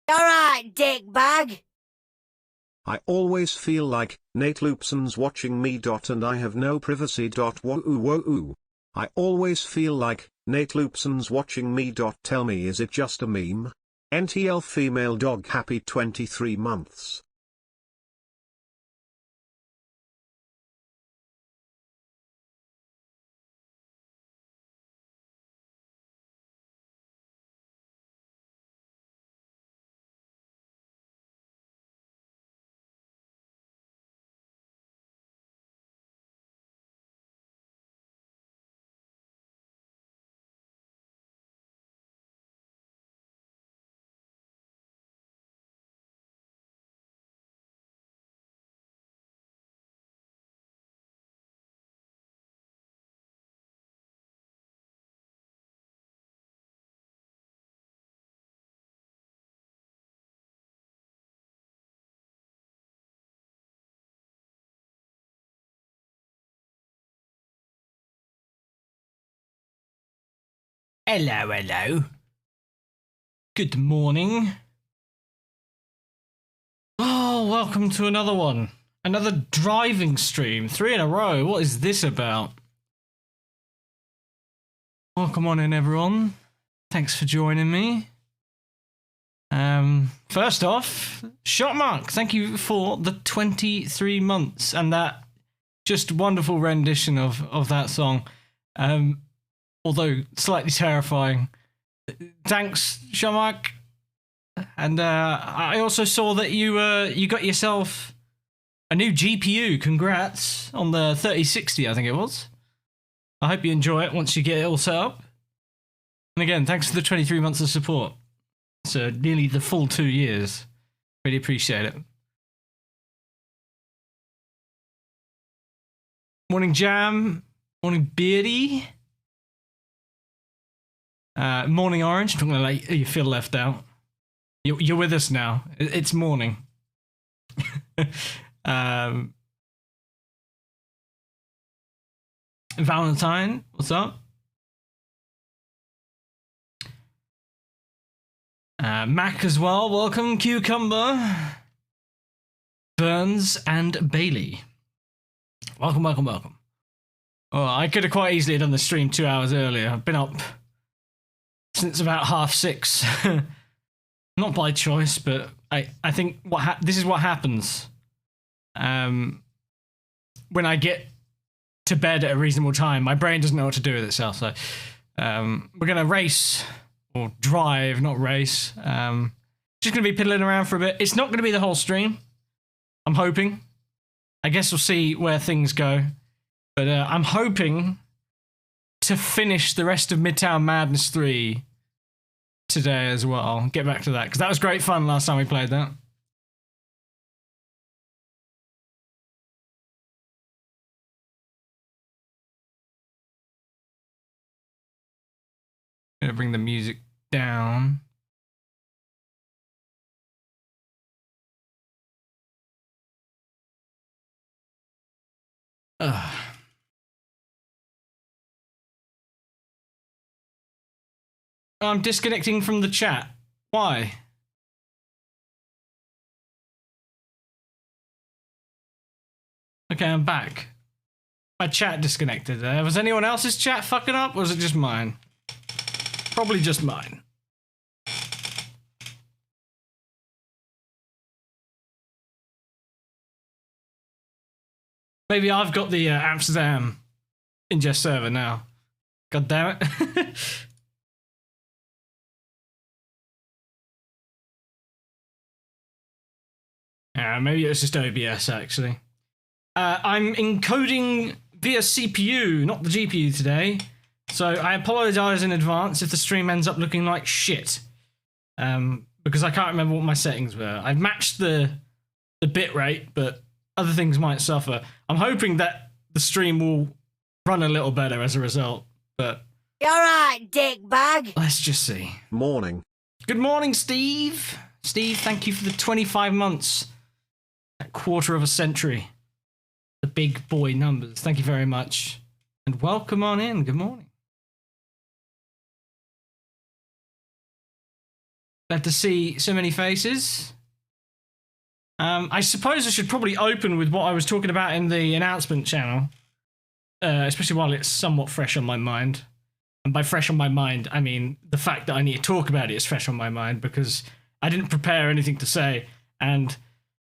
Alright, dickbag. I always feel like Nate Loopson's watching me. And I have no privacy. Woo. I always feel like Nate Loopson's watching me. Tell me, is it just a meme? NTL female dog happy 23 months. Hello. Good morning. Oh, welcome to another one. Another driving stream. 3 in a row. What is this about? Welcome on in, everyone. Thanks for joining me. First off, Shotmark, thank you for the 23 months and that just wonderful rendition of that song. Although slightly terrifying. Thanks, Shamak. And I also saw that you got yourself a new GPU. Congrats on the 3060, I think it was. I hope you enjoy it once you get it all set up. And again, thanks for the 23 months of support. So nearly the full 2 years. Really appreciate it. Morning, Jam. Morning, Beardy. Morning, Orange. I'm not going to let you feel left out. You're with us now. It's morning. Valentine, what's up? Mac as well. Welcome, Cucumber. Burns and Bailey. Welcome. Oh, I could have quite easily done the stream 2 hours earlier. I've been up since about 6:30. Not by choice, but I think this is what happens when I get to bed at a reasonable time. My brain doesn't know what to do with itself. So we're gonna race or drive, not race. Just gonna be piddling around for a bit. It's not gonna be the whole stream. I'm hoping. I guess we'll see where things go. But I'm hoping to finish the rest of Midtown Madness 3 today as well. I'll get back to that, because that was great fun last time we played that. Gonna bring the music down. I'm disconnecting from the chat. Why? Okay, I'm back. My chat disconnected there. Was anyone else's chat fucking up, or was it just mine? Probably just mine. Maybe I've got the Amsterdam ingest server now. God damn it. Maybe it was just OBS, actually. I'm encoding via CPU, not the GPU today. So I apologize in advance if the stream ends up looking like shit. Because I can't remember what my settings were. I've matched the bitrate, but other things might suffer. I'm hoping that the stream will run a little better as a result, but... Alright, dickbag. Let's just see. Morning. Good morning, Steve. Steve, thank you for the 25 months. A quarter of a century. The big boy numbers. Thank you very much. And welcome on in. Good morning. Glad to see so many faces. I suppose I should probably open with what I was talking about in the announcement channel, especially while it's somewhat fresh on my mind. And by fresh on my mind, I mean the fact that I need to talk about it is fresh on my mind because I didn't prepare anything to say, and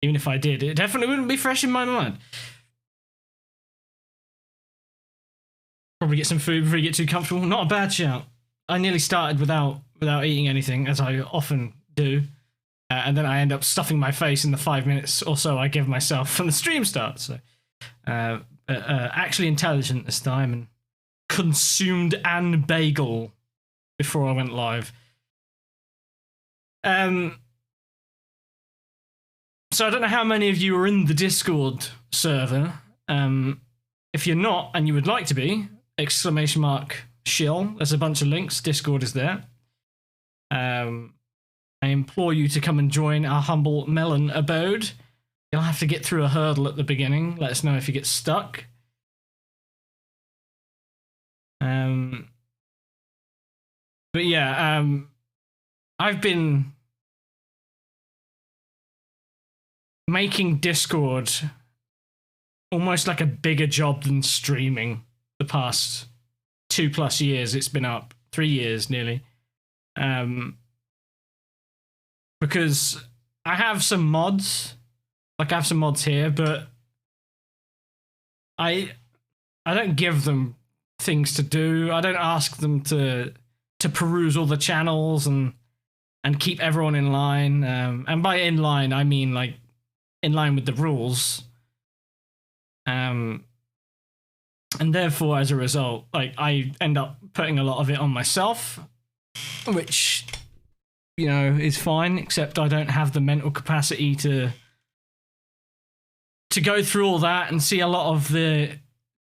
even if I did, it definitely wouldn't be fresh in my mind. Probably get some food before you get too comfortable. Not a bad shout. I nearly started without eating anything, as I often do. And then I end up stuffing my face in the 5 minutes or so I give myself from the stream start. So, actually intelligent this time and consumed an bagel before I went live. So I don't know how many of you are in the Discord server. If you're not and you would like to be, ! Shill. There's a bunch of links. Discord is there. I implore you to come and join our humble melon abode. You'll have to get through a hurdle at the beginning. Let us know if you get stuck. But yeah, I've been making Discord almost like a bigger job than streaming the past 2+ years. It's been up 3 years nearly. Because I have some mods, like I have some mods here, but I don't give them things to do. I don't ask them to peruse all the channels and keep everyone in line. And by in line, I mean like in line with the rules. And therefore, as a result, like I end up putting a lot of it on myself, which, you know, is fine, except I don't have the mental capacity to go through all that and see a lot of the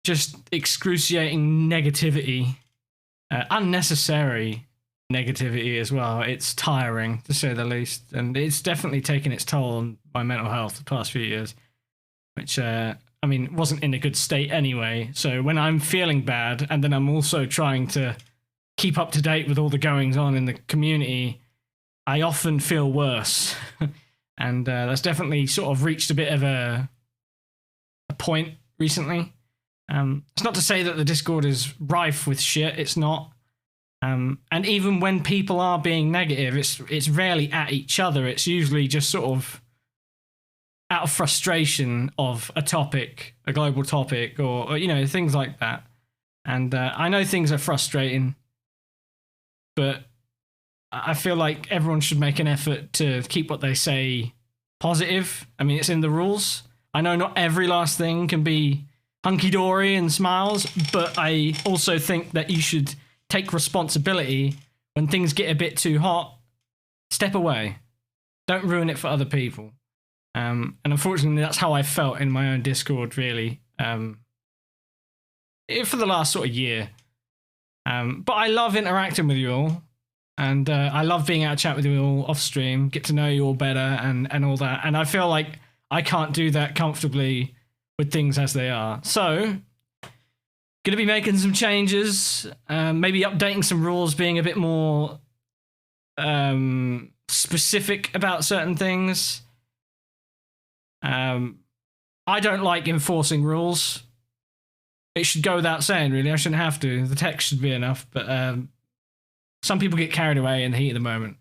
just excruciating negativity, unnecessary negativity as well. It's tiring, to say the least, and it's definitely taken its toll on my mental health the past few years, which, I mean, wasn't in a good state anyway. So when I'm feeling bad, and then I'm also trying to keep up to date with all the goings on in the community, I often feel worse. And that's definitely sort of reached a bit of a point recently. It's not to say that the Discord is rife with shit. It's not. And even when people are being negative, it's rarely at each other. It's usually just sort of out of frustration of a topic, a global topic, or you know, things like that. And I know things are frustrating, but I feel like everyone should make an effort to keep what they say positive. I mean, it's in the rules. I know not every last thing can be hunky-dory and smiles, but I also think that you should take responsibility when things get a bit too hot. Step away. Don't ruin it for other people. And unfortunately, that's how I felt in my own Discord, really, for the last sort of year. But I love interacting with you all. And I love being out of chat with you all off stream, get to know you all better and all that. And I feel like I can't do that comfortably with things as they are. So, going to be making some changes, maybe updating some rules, being a bit more specific about certain things. I don't like enforcing rules. It should go without saying, really. I shouldn't have to. The text should be enough, but some people get carried away in the heat of the moment.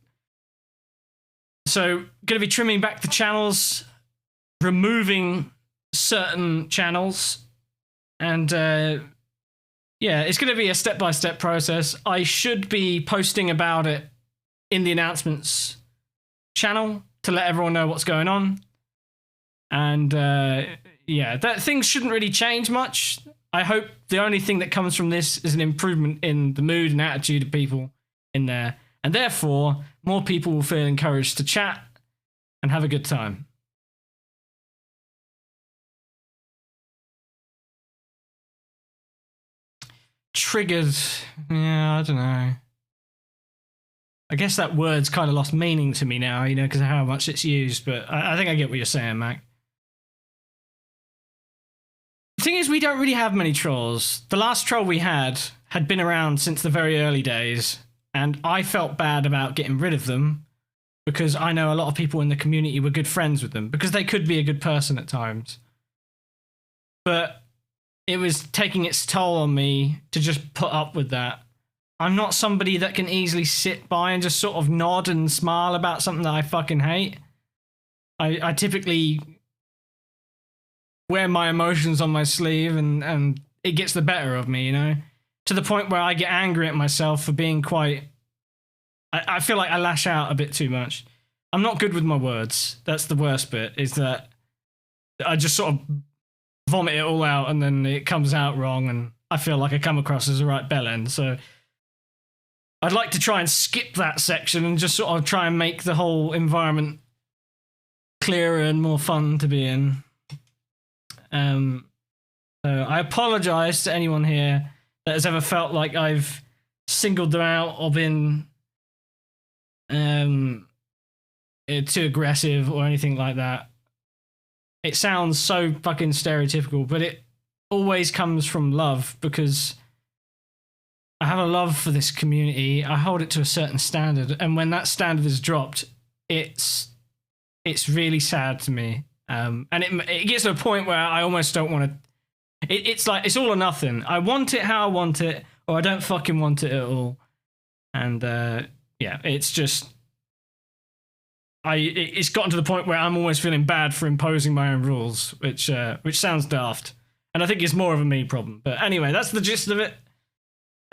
So, going to be trimming back the channels, removing certain channels, and yeah, it's going to be a step-by-step process. I should be posting about it in the announcements channel to let everyone know what's going on. And yeah, that things shouldn't really change much. I hope the only thing that comes from this is an improvement in the mood and attitude of people in there, and therefore more people will feel encouraged to chat and have a good time. Triggered, yeah, I don't know. I guess that word's kind of lost meaning to me now, you know, because of how much it's used, but I think I get what you're saying, Mac. The thing is, we don't really have many trolls. The last troll we had been around since the very early days, and I felt bad about getting rid of them, because I know a lot of people in the community were good friends with them, because they could be a good person at times. But it was taking its toll on me to just put up with that. I'm not somebody that can easily sit by and just sort of nod and smile about something that I fucking hate. I typically wear my emotions on my sleeve, and it gets the better of me, you know? To the point where I get angry at myself for being quite... I feel like I lash out a bit too much. I'm not good with my words. That's the worst bit, is that I just sort of vomit it all out and then it comes out wrong, and I feel like I come across as a right bellend. So I'd like to try and skip that section and just sort of try and make the whole environment clearer and more fun to be in. So I apologize to anyone here that has ever felt like I've singled them out or been too aggressive or anything like that. It sounds so fucking stereotypical, but it always comes from love, because I have a love for this community. I hold it to a certain standard, and when that standard is dropped, it's really sad to me. And it gets to a point where I almost don't want to... It's like, it's all or nothing. I want it how I want it, or I don't fucking want it at all. And yeah, it's just... It's gotten to the point where I'm always feeling bad for imposing my own rules, which sounds daft. And I think it's more of a me problem. But anyway, that's the gist of it.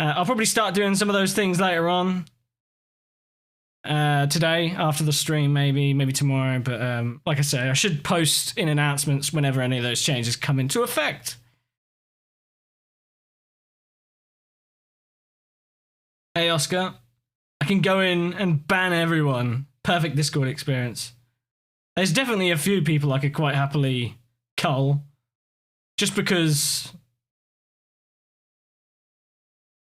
I'll probably start doing some of those things later on. Today, after the stream, maybe tomorrow. But like I say, I should post in announcements whenever any of those changes come into effect. Hey, Oscar. I can go in and ban everyone. Perfect Discord experience. There's definitely a few people I could quite happily cull, just because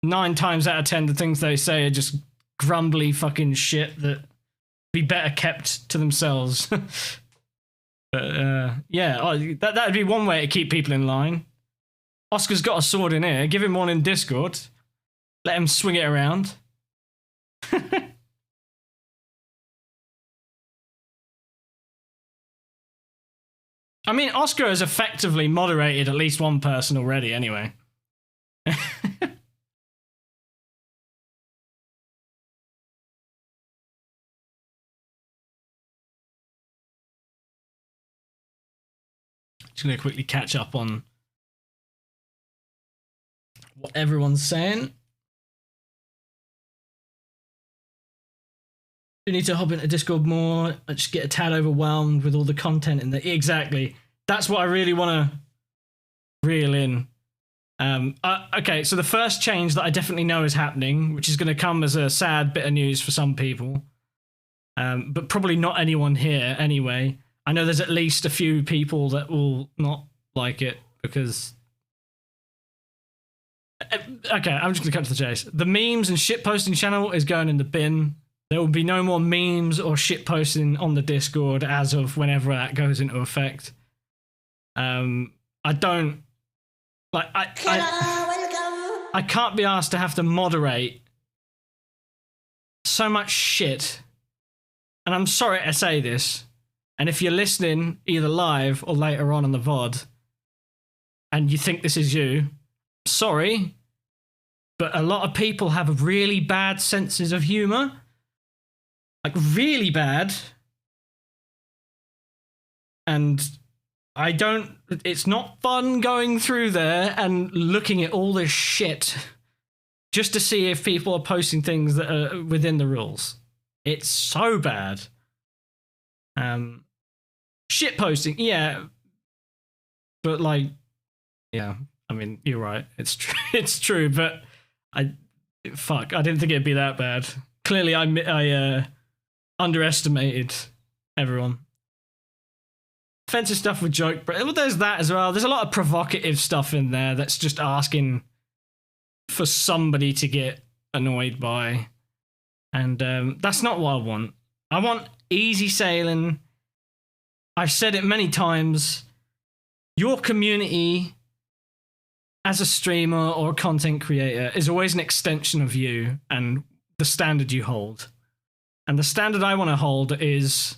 9 times out of 10 the things they say are just grumbly fucking shit that be better kept to themselves. But yeah, that'd be one way to keep people in line. Oscar's got a sword in here. Give him one in Discord. Let him swing it around. I mean, Oscar has effectively moderated at least one person already, anyway. Just going to quickly catch up on what everyone's saying. You need to hop into Discord more. I just get a tad overwhelmed with all the content in there. Exactly. That's what I really want to reel in. Okay, so the first change that I definitely know is happening, which is going to come as a sad bit of news for some people, but probably not anyone here anyway. I know there's at least a few people that will not like it because... Okay, I'm just going to cut to the chase. The memes and shitposting channel is going in the bin. There will be no more memes or shitposting on the Discord as of whenever that goes into effect. I don't... Like, I can't be asked to have to moderate so much shit. And I'm sorry to say this. And if you're listening either live or later on the VOD and you think this is you, sorry, but a lot of people have really bad senses of humor. Like, really bad. And I don't... It's not fun going through there and looking at all this shit just to see if people are posting things that are within the rules. It's so bad. Shit posting, yeah. But, like, yeah, I mean, you're right. It's true. It's true, but fuck, I didn't think it'd be that bad. Clearly, I underestimated everyone. Offensive stuff with joke, well, there's that as well. There's a lot of provocative stuff in there that's just asking for somebody to get annoyed by. And that's not what I want. I want easy sailing. I've said it many times. Your community as a streamer or a content creator is always an extension of you and the standard you hold. And the standard I want to hold is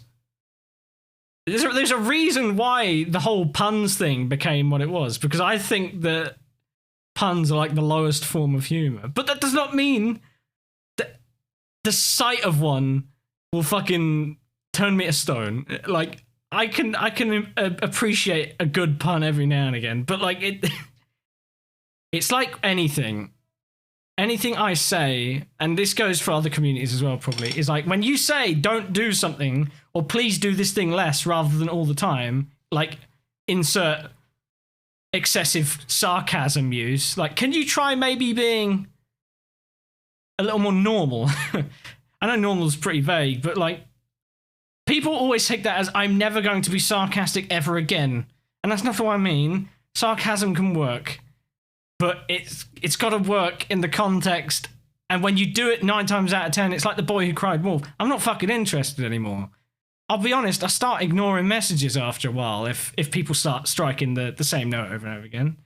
there's a reason why the whole puns thing became what it was, because I think that puns are like the lowest form of humor. But that does not mean that the sight of one will fucking turn me to stone. Like, I can appreciate a good pun every now and again, but like it's like anything I say, and this goes for other communities as well probably, is like when you say don't do something or please do this thing less rather than all the time, like insert excessive sarcasm use, like can you try maybe being a little more normal? I know normal is pretty vague, but like people always take that as I'm never going to be sarcastic ever again, and that's not what I mean. Sarcasm can work, but it's got to work in the context, and when you do it 9 times out of 10, it's like the boy who cried wolf. I'm not fucking interested anymore. I'll be honest, I start ignoring messages after a while if people start striking the same note over and over again.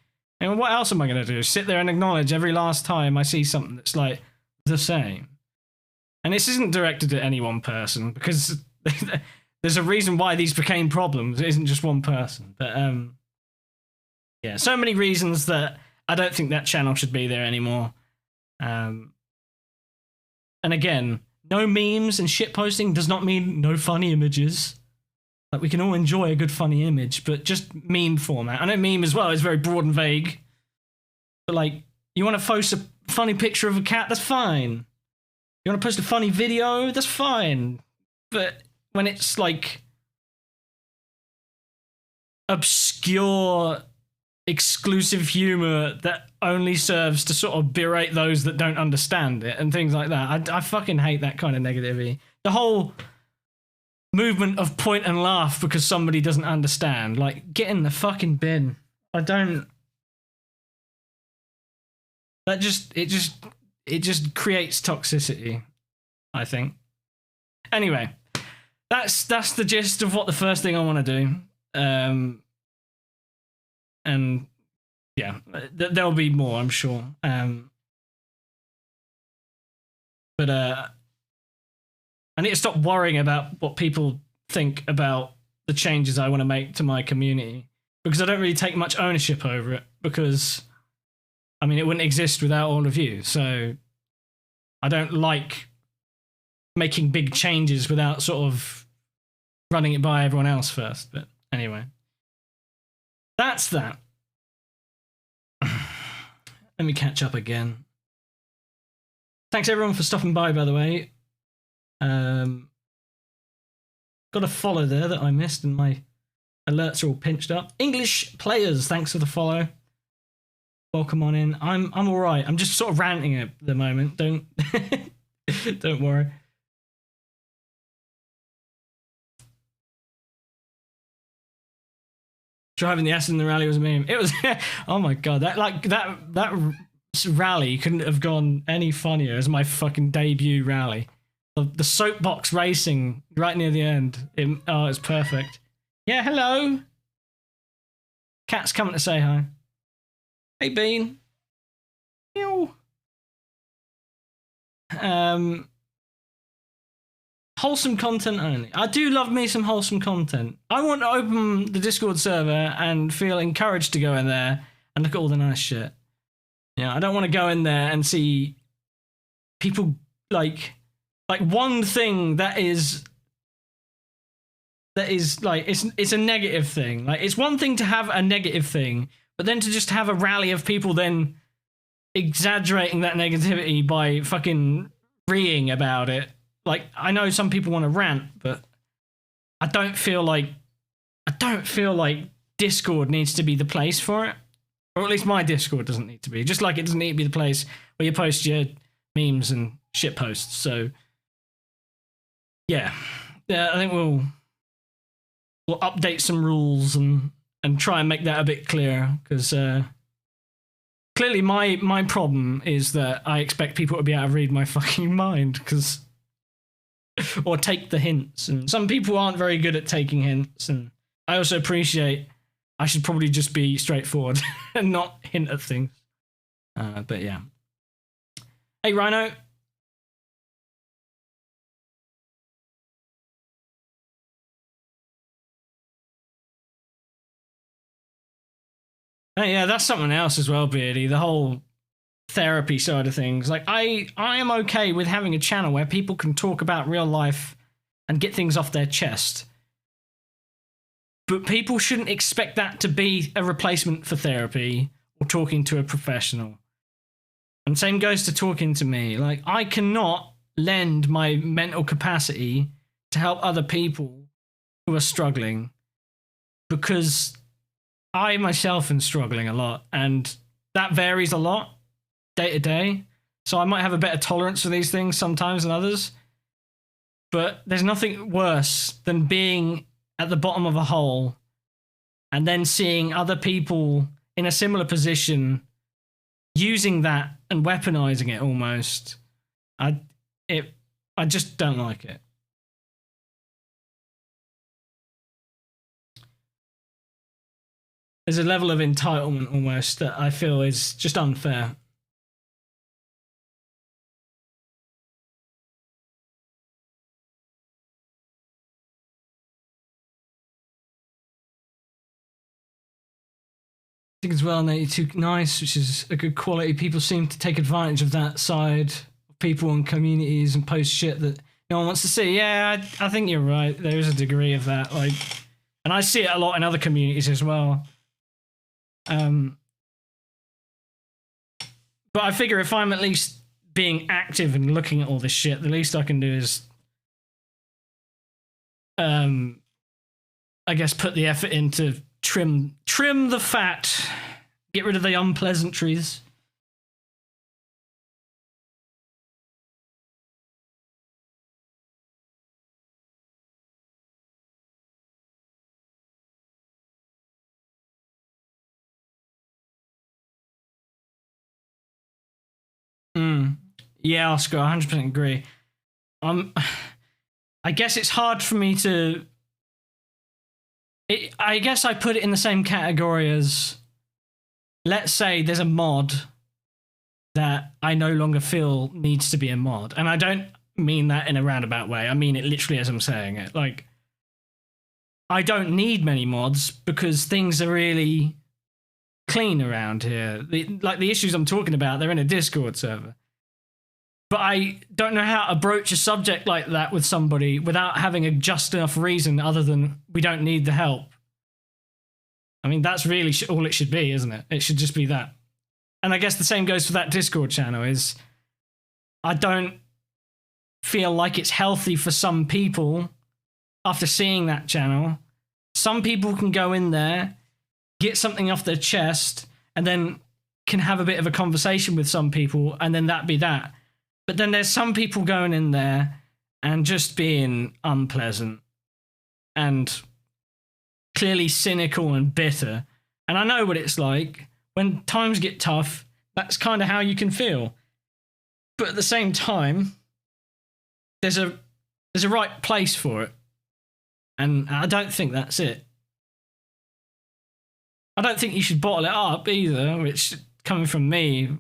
And what else am I going to do? Sit there and acknowledge every last time I see something that's like the same? And this isn't directed at any one person, because there's a reason why these became problems. It isn't just one person. But yeah, so many reasons that I don't think that channel should be there anymore. And again, no memes and shit posting does not mean no funny images. Like, we can all enjoy a good funny image, but just meme format. I know meme as well is very broad and vague. But like, you want to post a funny picture of a cat, that's fine. You want to post a funny video, that's fine. But when it's like obscure, exclusive humor that only serves to sort of berate those that don't understand it and things like that, I fucking hate that kind of negativity. The whole movement of point and laugh because somebody doesn't understand, like, get in the fucking bin. It just creates toxicity, I think. Anyway, that's the gist of what the first thing I want to do. And yeah, there'll be more, I'm sure. But I need to stop worrying about what people think about the changes I want to make to my community, because I don't really take much ownership over it, because I mean, it wouldn't exist without all of you. So I don't like making big changes without sort of running it by everyone else first. But anyway, that's that. Let me catch up again. Thanks everyone for stopping by the way. Got a follow there that I missed and my alerts are all pinched up. English players, thanks for the follow. Welcome on in. I'm all right. I'm just sort of ranting at the moment. Don't don't worry. Driving the Aston in the rally was a meme. It was. Oh my god, that rally couldn't have gone any funnier as my fucking debut rally. The soapbox racing right near the end. It's perfect. Yeah, hello. Cat's coming to say hi. Hey, Bean. Ew. Wholesome content only. I do love me some wholesome content. I want to open the Discord server and feel encouraged to go in there and look at all the nice shit. Yeah, I don't want to go in there and see people like one thing that is like it's a negative thing. Like, it's one thing to have a negative thing, but then to just have a rally of people then exaggerating that negativity by fucking reeing about it. Like, I know some people want to rant, but I don't feel like Discord needs to be the place for it. Or at least my Discord doesn't need to be. Just like it doesn't need to be the place where you post your memes and shit posts. So yeah, I think we'll update some rules and try and make that a bit clearer, because clearly my problem is that I expect people to be able to read my fucking mind, or take the hints, and some people aren't very good at taking hints, and I also appreciate I should probably just be straightforward and not hint at things. But yeah. Hey Rhino. Yeah, that's something else as well, Beardy. The whole therapy side of things. Like, I am okay with having a channel where people can talk about real life and get things off their chest. But people shouldn't expect that to be a replacement for therapy or talking to a professional. And same goes to talking to me. Like, I cannot lend my mental capacity to help other people who are struggling because I myself am struggling a lot, and that varies a lot day to day. So I might have a better tolerance for these things sometimes than others. But there's nothing worse than being at the bottom of a hole and then seeing other people in a similar position using that and weaponizing it almost. I just don't like it. There's a level of entitlement almost that I feel is just unfair. I think as well, 82 nice, which is a good quality. People seem to take advantage of that side of people and communities and post shit that no one wants to see. Yeah, I think you're right. There is a degree of that, like, and I see it a lot in other communities as well. But I figure if I'm at least being active and looking at all this shit, the least I can do is, I guess, put the effort into trim the fat, get rid of the unpleasantries. Yeah, Oscar, 100% agree. I guess it's hard for me to. I guess I put it in the same category as, let's say there's a mod that I no longer feel needs to be a mod. And I don't mean that in a roundabout way. I mean it literally as I'm saying it. Like, I don't need many mods because things are really clean around here. The issues I'm talking about, they're in a Discord server. But I don't know how to broach a subject like that with somebody without having a just enough reason other than we don't need the help. I mean, that's really all it should be, isn't it? It should just be that. And I guess the same goes for that Discord channel is I don't feel like it's healthy for some people after seeing that channel. Some people can go in there, get something off their chest, and then can have a bit of a conversation with some people, and then that be that. But then there's some people going in there and just being unpleasant and clearly cynical and bitter. And I know what it's like. When times get tough, that's kind of how you can feel. But at the same time, there's a right place for it. And I don't think that's it. I don't think you should bottle it up either, which, coming from me,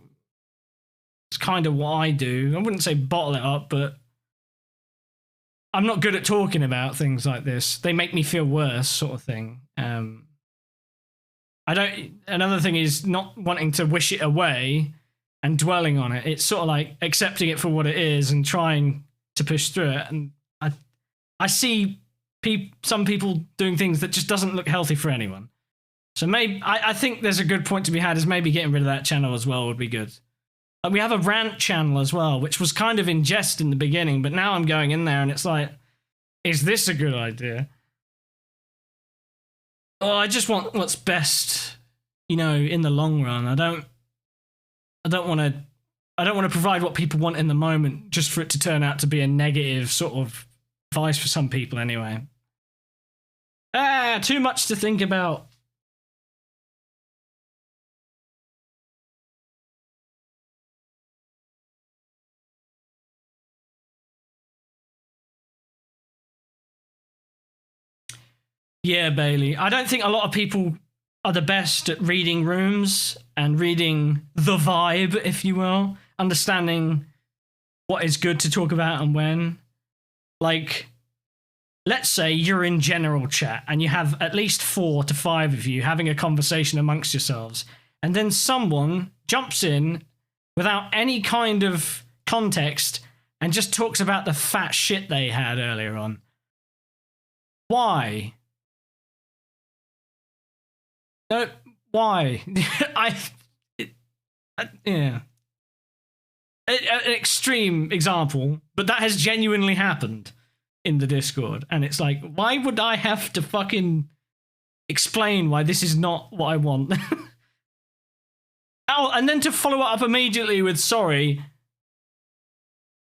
it's kind of what I do. I wouldn't say bottle it up, but I'm not good at talking about things like this. They make me feel worse, sort of thing. Another thing is not wanting to wish it away and dwelling on it. It's sort of like accepting it for what it is and trying to push through it. And I see some people doing things that just doesn't look healthy for anyone. So maybe I think there's a good point to be had is maybe getting rid of that channel as well would be good. We have a rant channel as well, which was kind of in jest in the beginning, but now I'm going in there and it's like, is this a good idea? Oh, I just want what's best, in the long run. I don't want to provide what people want in the moment just for it to turn out to be a negative sort of advice for some people anyway. Too much to think about. Yeah, Bailey. I don't think a lot of people are the best at reading rooms and reading the vibe, if you will, understanding what is good to talk about and when. Like, let's say you're in general chat and you have at least 4 to 5 of you having a conversation amongst yourselves, and then someone jumps in without any kind of context and just talks about the fat shit they had earlier on. Why? No, why? Yeah. An extreme example, but that has genuinely happened in the Discord. And it's like, why would I have to fucking explain why this is not what I want? Oh, and then to follow up immediately with, sorry,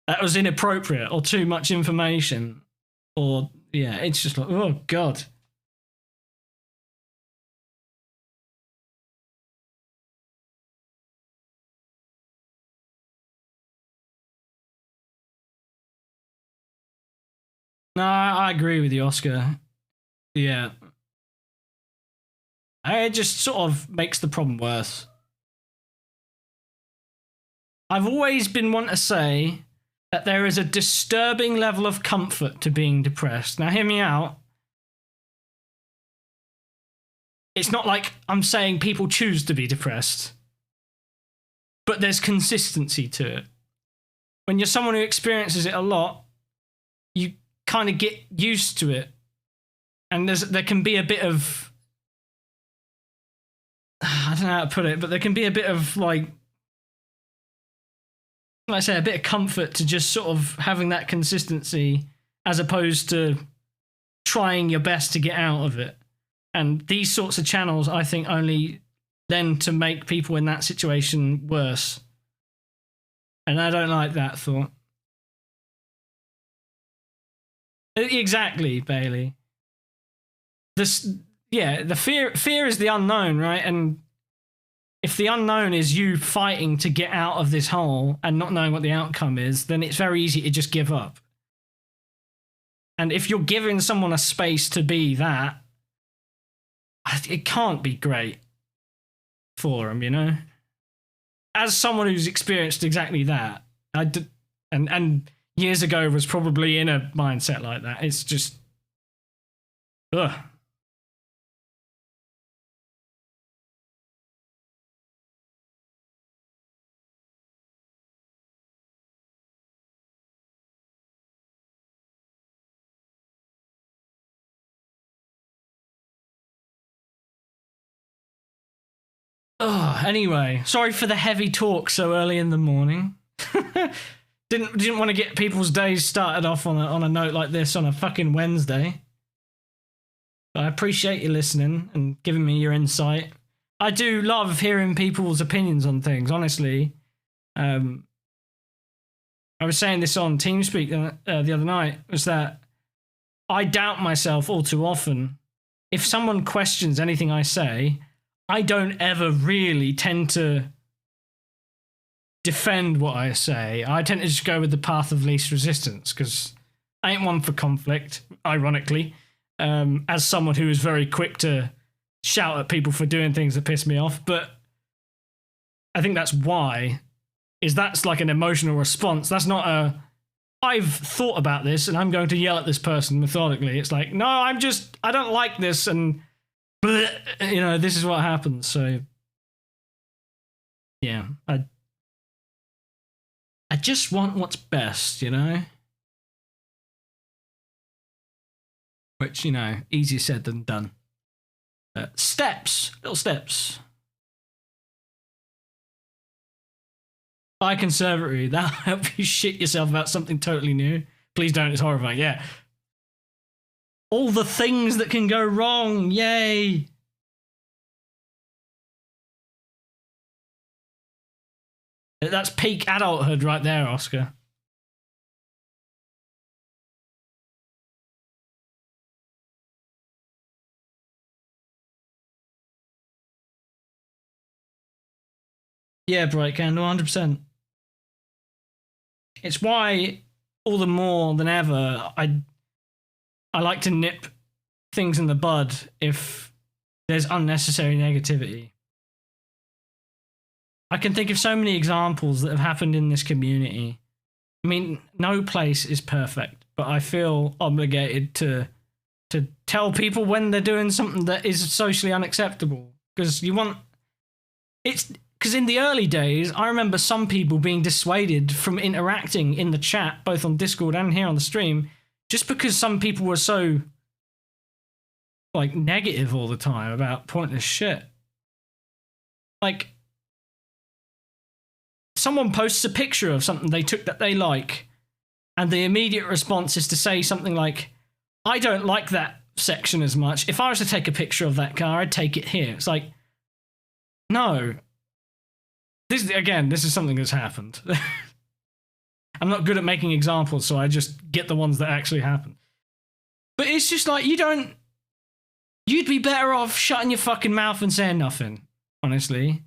that was inappropriate or too much information. Or, yeah, it's just like, oh, God. No, I agree with you, Oscar. Yeah. It just sort of makes the problem worse. I've always been one to say that there is a disturbing level of comfort to being depressed. Now, hear me out. It's not like I'm saying people choose to be depressed, but there's consistency to it. When you're someone who experiences it a lot, you kind of get used to it. And there can be a bit of, I don't know how to put it, but there can be a bit of like I say, a bit of comfort to just sort of having that consistency as opposed to trying your best to get out of it. And these sorts of channels, I think, only then to make people in that situation worse. And I don't like that thought. Exactly, Bailey. The fear is the unknown, right? And if the unknown is you fighting to get out of this hole and not knowing what the outcome is, then it's very easy to just give up. And if you're giving someone a space to be that, it can't be great for them, you know? As someone who's experienced exactly that, and years ago was probably in a mindset like that, it's just, ugh. Oh, anyway, sorry for the heavy talk so early in the morning. Didn't want to get people's days started off on a note like this on a fucking Wednesday. But I appreciate you listening and giving me your insight. I do love hearing people's opinions on things, honestly. I was saying this on TeamSpeak the other night, was that I doubt myself all too often. If someone questions anything I say, I don't ever really tend to defend what I say. I tend to just go with the path of least resistance because I ain't one for conflict, ironically. As someone who is very quick to shout at people for doing things that piss me off. But I think that's why, that's like an emotional response. That's not I've thought about this and I'm going to yell at this person methodically. It's like, no, I don't like this and you know, this is what happens. So yeah, I just want what's best, you know, which, you know, easier said than done. Little steps. Buy conservatory, that'll help you shit yourself about something totally new. Please don't, it's horrifying. Yeah, all the things that can go wrong. Yay. That's peak adulthood right there, Oscar. Yeah, Bright Candle, 100%. It's why all the more than ever I like to nip things in the bud if there's unnecessary negativity. I can think of so many examples that have happened in this community. I mean, no place is perfect but I feel obligated to tell people when they're doing something that is socially unacceptable. Because because in the early days, I remember some people being dissuaded from interacting in the chat, both on Discord and here on the stream, just because some people were so like negative all the time about pointless shit. Like, someone posts a picture of something they took that they like, and the immediate response is to say something like, I don't like that section as much. If I was to take a picture of that car, I'd take it here. It's like, no. This is something that's happened. I'm not good at making examples, so I just get the ones that actually happen. But it's just like, you'd be better off shutting your fucking mouth and saying nothing, honestly.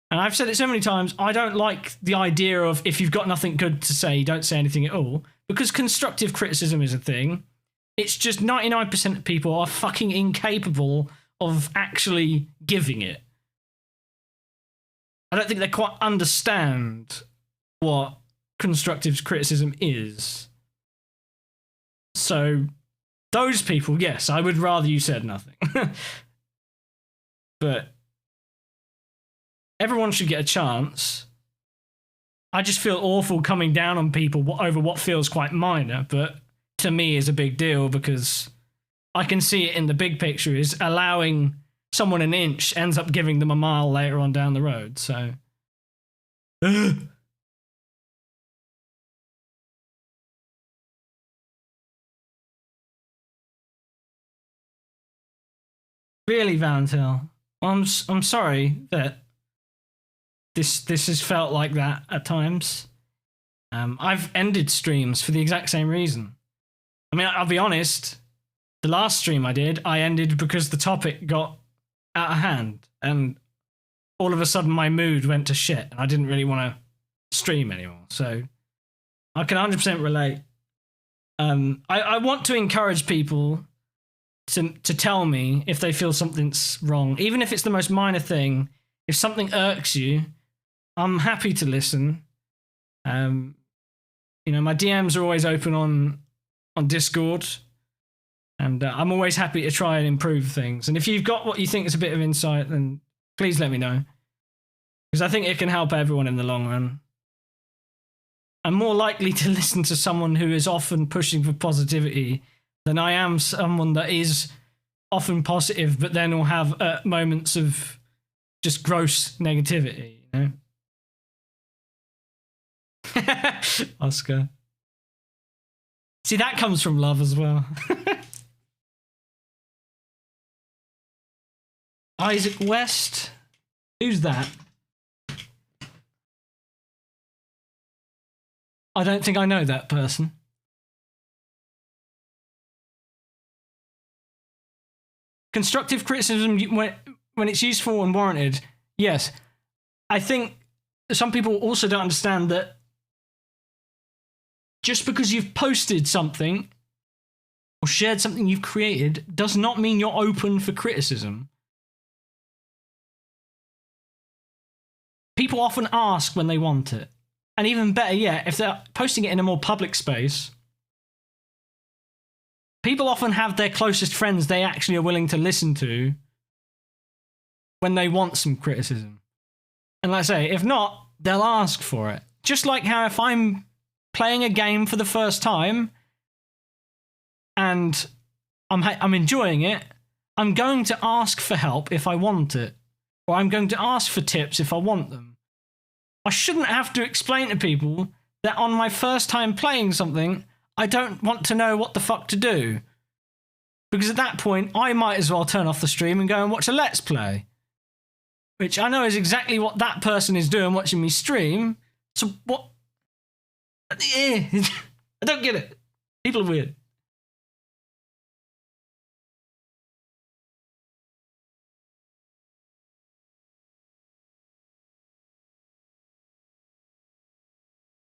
And I've said it so many times, I don't like the idea of if you've got nothing good to say, don't say anything at all. Because constructive criticism is a thing. It's just 99% of people are fucking incapable of actually giving it. I don't think they quite understand what constructive criticism is. So, those people, yes, I would rather you said nothing. But everyone should get a chance. I just feel awful coming down on people over what feels quite minor, but to me is a big deal because I can see it in the big picture is allowing someone an inch ends up giving them a mile later on down the road. So really, Valentil, I'm sorry that this has felt like that at times. I've ended streams for the exact same reason. I mean, I'll be honest, the last stream I did, I ended because the topic got out of hand and all of a sudden my mood went to shit and I didn't really want to stream anymore. So I can 100% relate. I want to encourage people to tell me if they feel something's wrong, even if it's the most minor thing. If something irks you, I'm happy to listen. My DMs are always open on Discord, and I'm always happy to try and improve things. And if you've got what you think is a bit of insight, then please let me know, because I think it can help everyone in the long run. I'm more likely to listen to someone who is often pushing for positivity than I am someone that is often positive, but then will have moments of just gross negativity, Oscar. See, that comes from love as well. Isaac West? Who's that? I don't think I know that person. Constructive criticism, when it's useful and warranted, yes. I think some people also don't understand that just because you've posted something or shared something you've created does not mean you're open for criticism. People often ask when they want it. And even better yet, if they're posting it in a more public space, people often have their closest friends they actually are willing to listen to when they want some criticism. And like I say, if not, they'll ask for it. Just like how if I'm playing a game for the first time and I'm enjoying it, I'm going to ask for help if I want it, or I'm going to ask for tips if I want them. I shouldn't have to explain to people that on my first time playing something, I don't want to know what the fuck to do. Because at that point, I might as well turn off the stream and go and watch a Let's Play. Which I know is exactly what that person is doing watching me stream. So what? I don't get it. People are weird.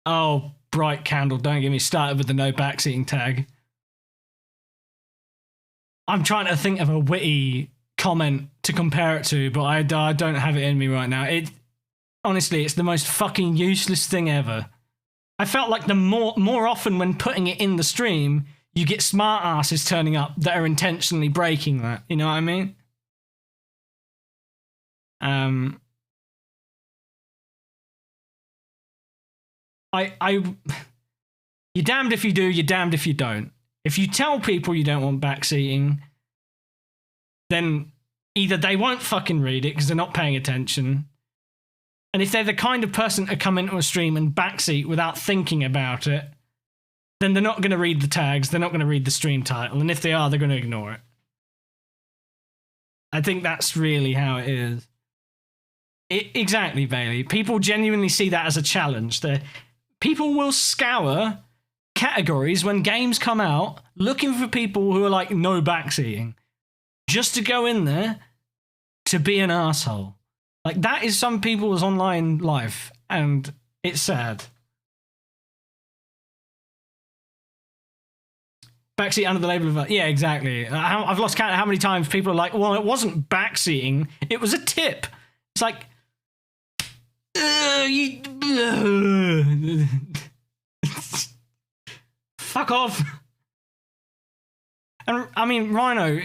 Oh, bright candle, don't get me started with the no backseating tag. I'm trying to think of a witty comment to compare it to, but I don't have it in me right now. Honestly, it's the most fucking useless thing ever. I felt like the more often when putting it in the stream, you get smart asses turning up that are intentionally breaking that. You know what I mean? You're damned if you do, you're damned if you don't. If you tell people you don't want backseating, then either they won't fucking read it because they're not paying attention, and if they're the kind of person to come into a stream and backseat without thinking about it, then they're not going to read the tags, they're not going to read the stream title, and if they are, they're going to ignore it. I think that's really how it is. Exactly, Bailey. People genuinely see that as a challenge. People will scour categories when games come out looking for people who are like no backseating, just to go in there to be an asshole. Like, that is some people's online life, and it's sad. Backseat under the label of... Yeah, exactly. I've lost count of how many times people are like, well, it wasn't backseating, it was a tip. It's like... Fuck off. And, I mean, Rhino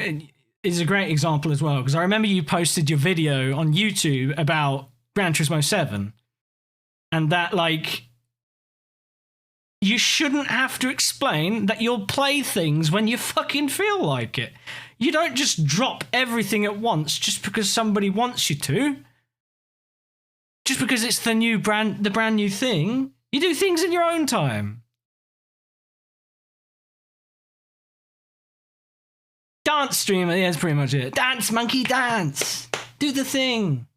is a great example as well, because I remember you posted your video on YouTube about Gran Turismo 7, and that, like, you shouldn't have to explain that you'll play things when you fucking feel like it. You don't just drop everything at once just because somebody wants you to. Just because it's the brand new thing. You do things in your own time. Dance streamer, yeah, that's pretty much it. Dance, monkey, dance. Do the thing.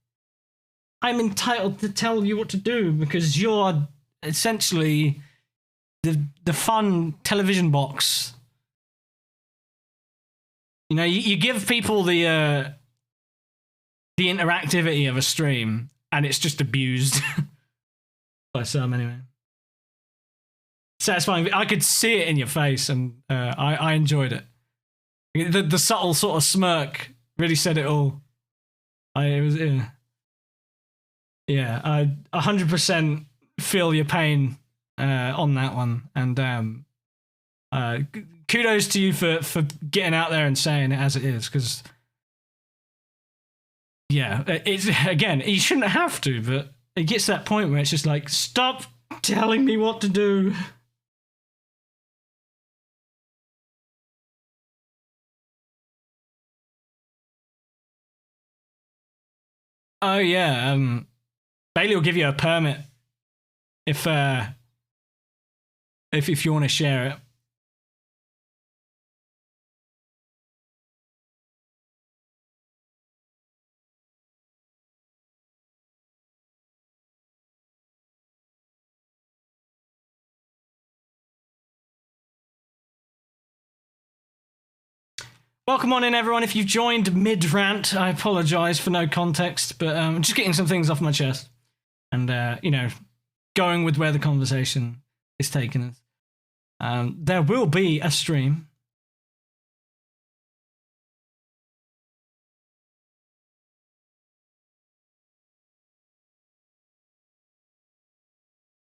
I'm entitled to tell you what to do because you're essentially the fun television box. You know, you give people the interactivity of a stream, and it's just abused by some anyway. Satisfying. I could see it in your face, and I enjoyed it. The subtle sort of smirk really said it all. I 100% feel your pain on that one, and kudos to you for getting out there and saying it as it is, because yeah, it's, again, you shouldn't have to, but it gets to that point where it's just like, stop telling me what to do. Oh yeah, Bailey will give you a permit if you want to share it. Welcome on in, everyone. If you've joined mid-rant, I apologise for no context, but I'm just getting some things off my chest. And, you know, going with where the conversation is taking us. There will be a stream.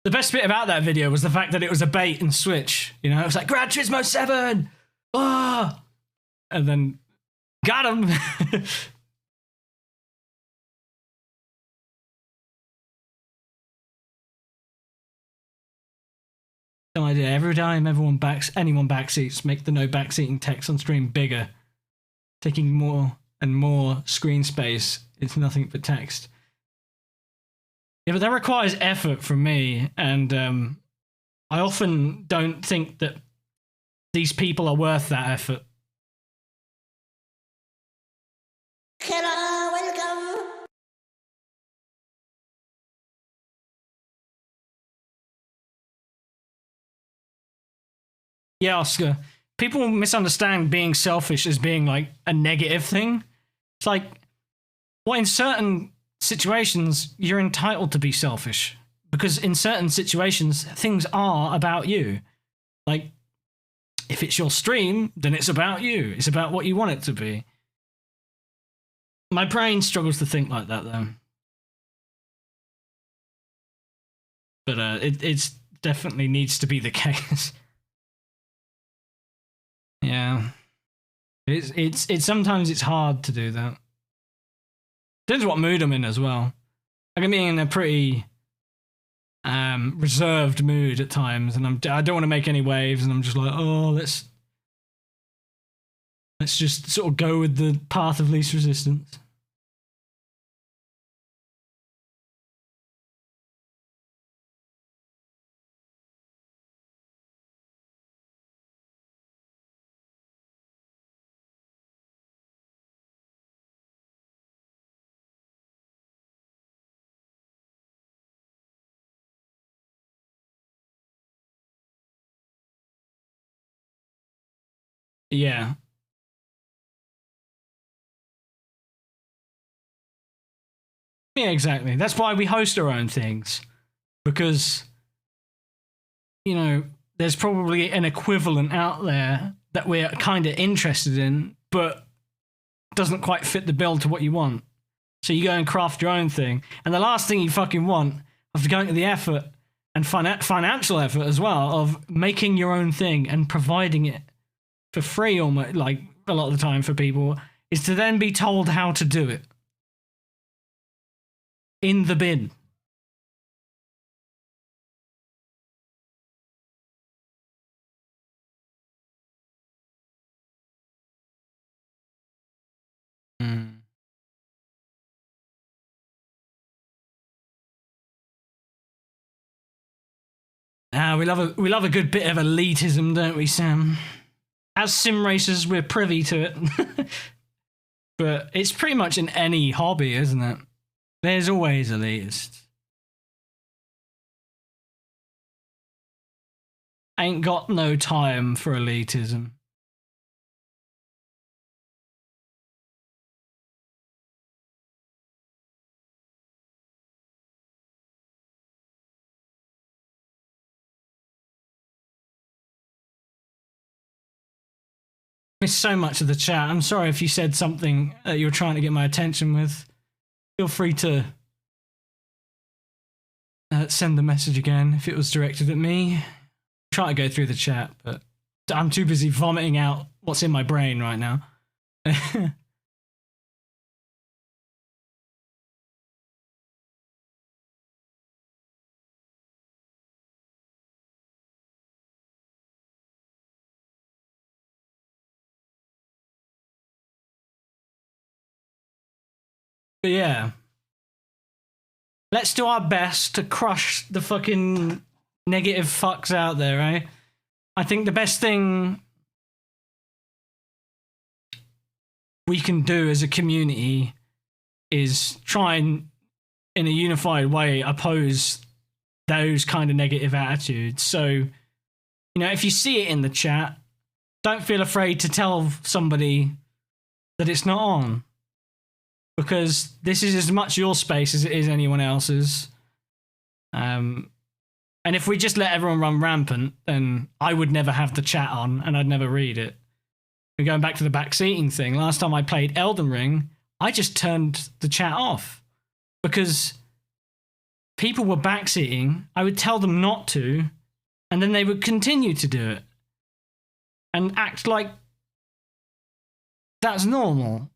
The best bit about that video was the fact that it was a bait and switch. You know, it was like, Gran Turismo 7! Ah! And then, got him! No idea. Every time anyone backseats, make the no backseating text on stream bigger. Taking more and more screen space. It's nothing but text. Yeah, but that requires effort from me, and I often don't think that these people are worth that effort. Hello, welcome. Yeah, Oscar. People misunderstand being selfish as being like a negative thing. It's like, well, in certain situations, you're entitled to be selfish because in certain situations, things are about you. Like, if it's your stream, then it's about you. It's about what you want it to be. My brain struggles to think like that, though. But it's definitely needs to be the case. Yeah. It's sometimes it's hard to do that. Depends what mood I'm in as well. I can be in a pretty reserved mood at times, and I don't want to make any waves, and I'm just like, oh, let's just sort of go with the path of least resistance. Yeah. Yeah, exactly. That's why we host our own things. Because, you know, there's probably an equivalent out there that we're kind of interested in, but doesn't quite fit the bill to what you want. So you go and craft your own thing. And the last thing you fucking want, after going to the effort and financial effort as well, of making your own thing and providing it for free, almost, like a lot of the time for people, is to then be told how to do it. In the bin. We love a good bit of elitism, don't we, Sam? As sim racers, we're privy to it. But it's pretty much in any hobby, isn't it? There's always elitists. Ain't got no time for elitism. Missed so much of the chat. I'm sorry if you said something that you were trying to get my attention with. Feel free to send the message again if it was directed at me. Try to go through the chat, but I'm too busy vomiting out what's in my brain right now. But yeah, let's do our best to crush the fucking negative fucks out there, eh? I think the best thing we can do as a community is try and, in a unified way, oppose those kind of negative attitudes. So, you know, if you see it in the chat, don't feel afraid to tell somebody that it's not on. Because this is as much your space as it is anyone else's. And if we just let everyone run rampant, then I would never have the chat on and I'd never read it. And going back to the backseating thing, last time I played Elden Ring, I just turned the chat off. Because people were backseating, I would tell them not to, and then they would continue to do it. And act like that's normal.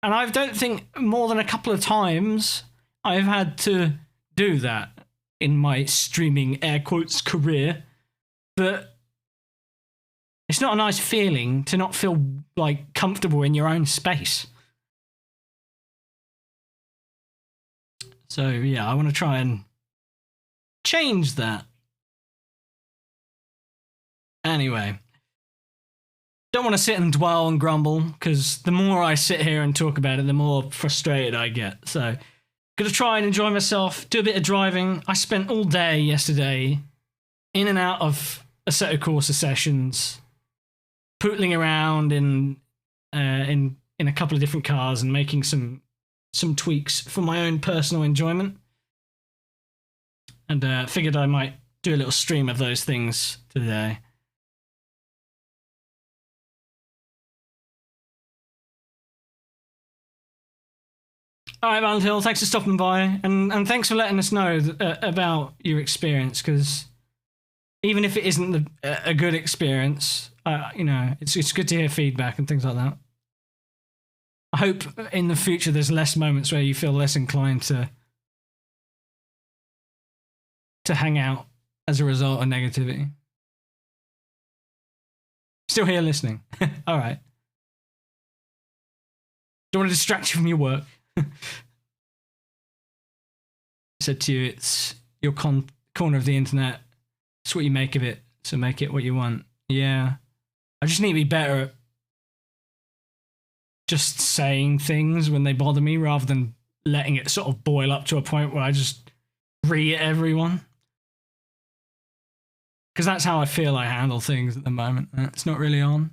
And I don't think more than a couple of times I've had to do that in my streaming air quotes career. But it's not a nice feeling to not feel like comfortable in your own space. So yeah, I want to try and change that. Anyway. Don't want to sit and dwell and grumble, because the more I sit here and talk about it, the more frustrated I get. So, gonna try and enjoy myself, do a bit of driving. I spent all day yesterday in and out of Assetto Corsa sessions, pootling around in a couple of different cars and making some tweaks for my own personal enjoyment. And figured I might do a little stream of those things today. All right, Valentine, thanks for stopping by, and thanks for letting us know about your experience, because even if it isn't a good experience, you know, it's good to hear feedback and things like that. I hope in the future there's less moments where you feel less inclined to hang out as a result of negativity. Still here listening. All right. Don't want to distract you from your work. I said to you, it's your corner of the internet. It's what you make of it, so make it what you want. Yeah. I just need to be better at just saying things when they bother me rather than letting it sort of boil up to a point where I just re everyone. Because that's how I feel I handle things at the moment. It's not really on.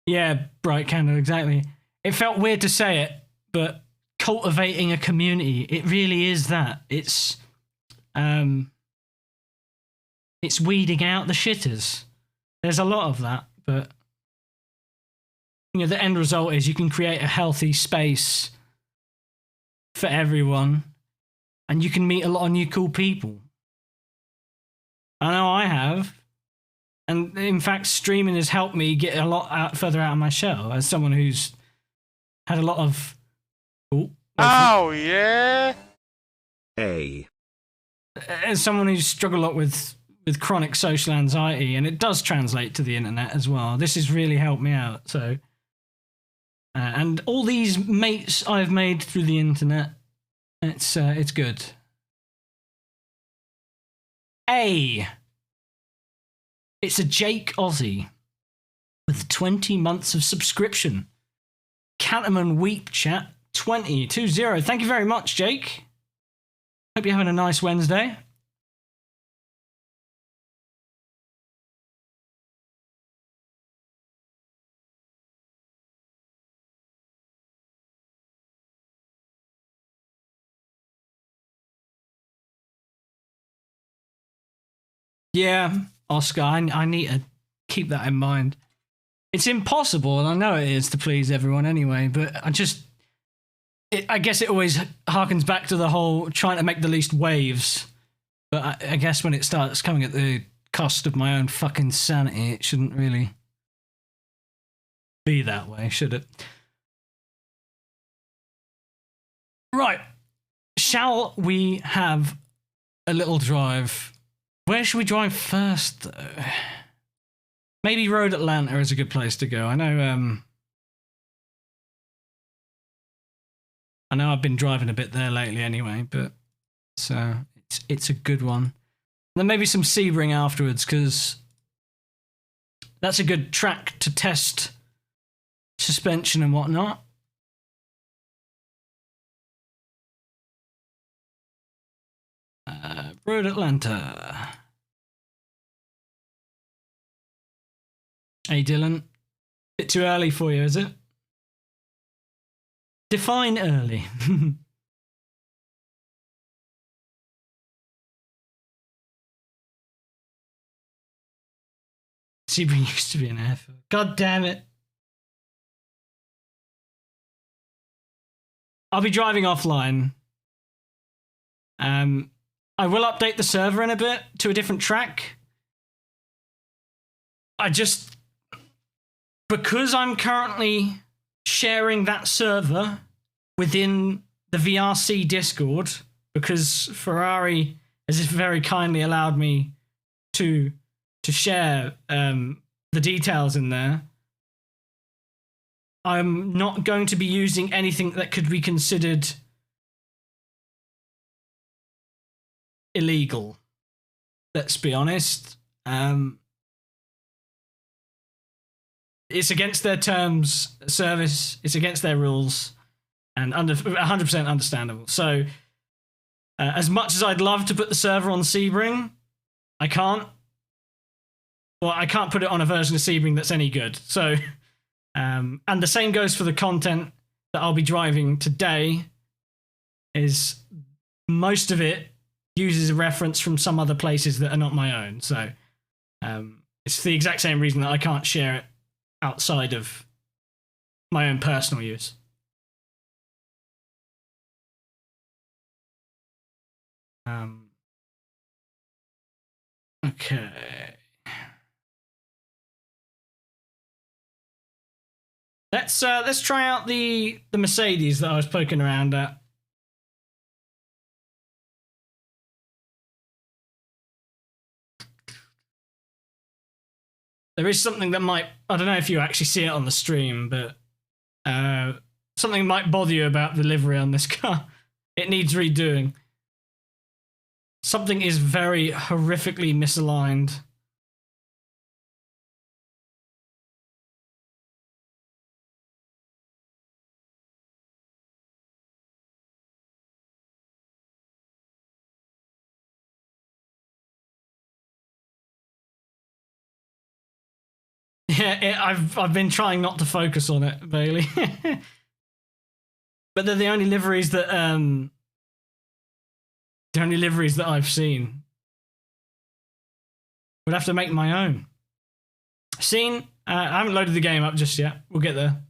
Yeah, Bright Candle, exactly. It felt weird to say it, but cultivating a community, it really is that. It's weeding out the shitters. There's a lot of that, but you know, the end result is you can create a healthy space for everyone, and you can meet a lot of new cool people. I know I have. And in fact, streaming has helped me get a lot further out of my shell as someone who's had a lot of. Oh, yeah. As someone who's struggled a lot with chronic social anxiety, and it does translate to the internet as well. This has really helped me out. So, and all these mates I've made through the internet, it's good. It's a Jake Aussie with 20 months of subscription. Catamon Weep Chat 2020. Thank you very much, Jake. Hope you're having a nice Wednesday. Yeah, Oscar, I need to keep that in mind. It's impossible, and I know it is, to please everyone anyway, but I guess it always harkens back to the whole trying to make the least waves. But I guess when it starts coming at the cost of my own fucking sanity, it shouldn't really be that way, should it? Right. Shall we have a little drive? Where should we drive first, though? Maybe Road Atlanta is a good place to go. I know I've been driving a bit there lately anyway, but it's a good one. And then maybe some Sebring afterwards, because that's a good track to test suspension and whatnot. Road Atlanta. Hey Dylan, bit too early for you, is it? Define early. Sebring used to be an airfield. God damn it. I'll be driving offline. I will update the server in a bit to a different track. Because I'm currently sharing that server within the VRC Discord, because Ferrari has very kindly allowed me to share the details in there, I'm not going to be using anything that could be considered illegal. Let's be honest. It's against their terms of service. It's against their rules, and 100% understandable. So, as much as I'd love to put the server on Sebring, I can't. Well, I can't put it on a version of Sebring that's any good. So, and the same goes for the content that I'll be driving today. Is most of it uses a reference from some other places that are not my own. So it's the exact same reason that I can't share it outside of my own personal use. Okay. Let's try out the Mercedes that I was poking around at. There is something that might, I don't know if you actually see it on the stream, but something might bother you about the livery on this car. It needs redoing. Something is very horrifically misaligned. Yeah, I've been trying not to focus on it, Bailey. But they're the only liveries that I've seen. Would have to make my own. Scene. I haven't loaded the game up just yet. We'll get there.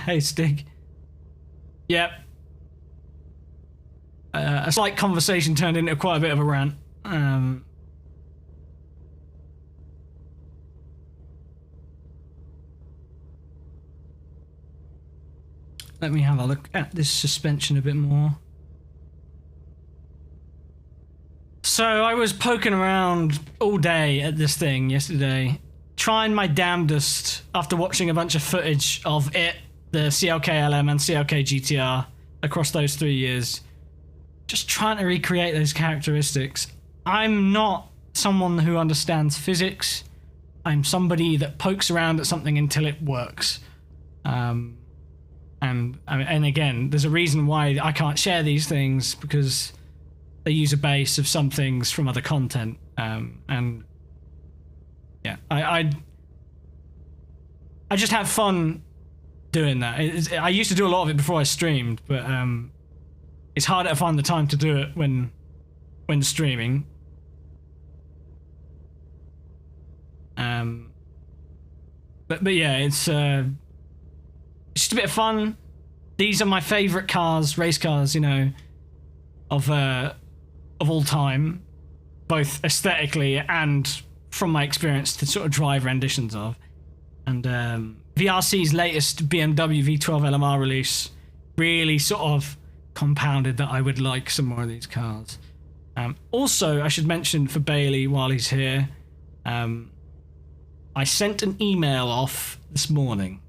Hey, Stig. Yep. A slight conversation turned into quite a bit of a rant. Let me have a look at this suspension a bit more. So I was poking around all day at this thing yesterday, trying my damnedest after watching a bunch of footage of it, the CLK LM and CLK GTR across those 3 years, just trying to recreate those characteristics. I'm not someone who understands physics. I'm somebody that pokes around at something until it works. And again, there's a reason why I can't share these things, because they use a base of some things from other content. And yeah, I just have fun doing that. I used to do a lot of it before I streamed, but it's harder to find the time to do it when streaming. But yeah, it's just a bit of fun. These are my favorite cars, race cars, you know, of all time, both aesthetically and from my experience to sort of drive renditions of. And VRC's latest BMW V12 LMR release really sort of compounded that I would like some more of these cars. Also, I should mention for Bailey while he's here, I sent an email off this morning.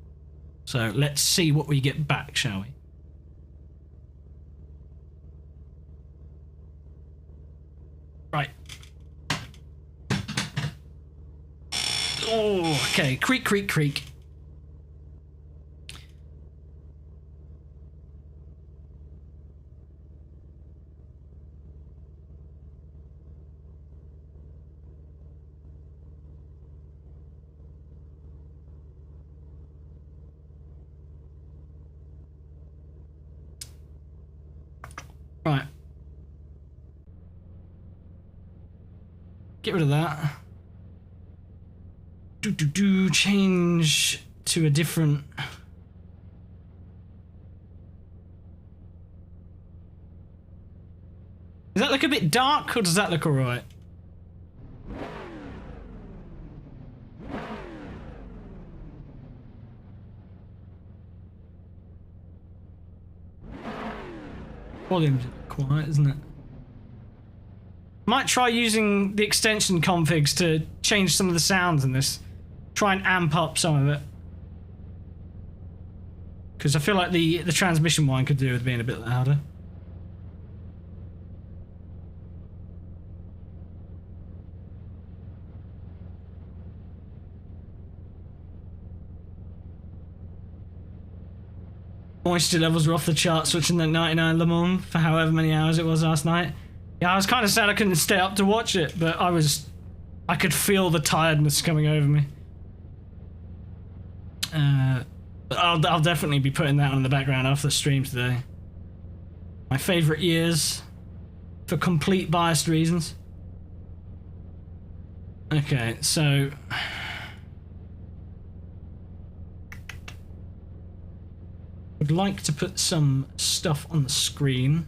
So let's see what we get back, shall we? Right. Oh, okay. Creak, creak, creak. Right. Get rid of that. Change to a different. Does that look a bit dark, or does that look alright? Volume's a bit quiet, isn't it? Might try using the extension configs to change some of the sounds in this. Try and amp up some of it. Because I feel like the transmission one could do with being a bit louder. Moisture levels were off the chart, switching that 99 Le Mans for however many hours it was last night. Yeah, I was kind of sad I couldn't stay up to watch it, but I could feel the tiredness coming over me. I'll definitely be putting that on in the background after the stream today. My favourite years, for complete biased reasons. Okay, so would like to put some stuff on the screen,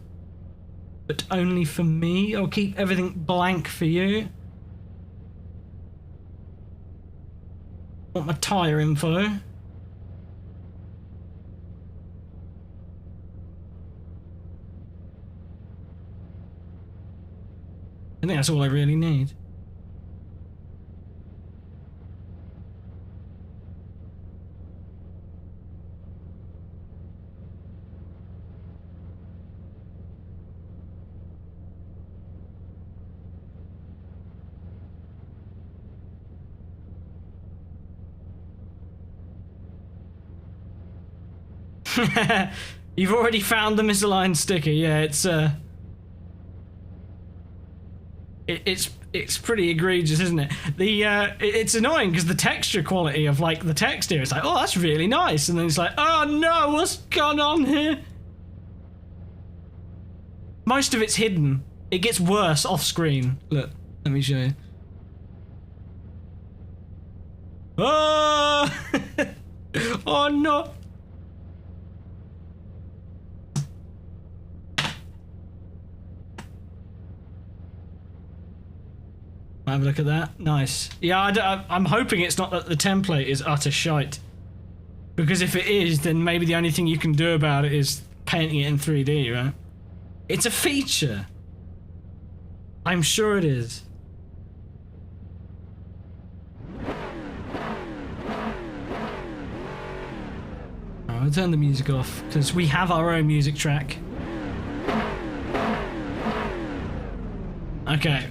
but only for me. I'll keep everything blank for you. Want my tyre info. I think that's all I really need. You've already found the misaligned sticker. Yeah, it's pretty egregious, isn't it? It's annoying because the texture quality of like the text here, it's like, oh, that's really nice, and then it's like, oh no, what's gone on here? Most of it's hidden. It gets worse off screen. Look, let me show you. Oh, oh no. Have a look at that. Nice. Yeah, I'm hoping it's not that the template is utter shite. Because if it is, then maybe the only thing you can do about it is painting it in 3D, right? It's a feature. I'm sure it is. I'll turn the music off, because we have our own music track. Okay.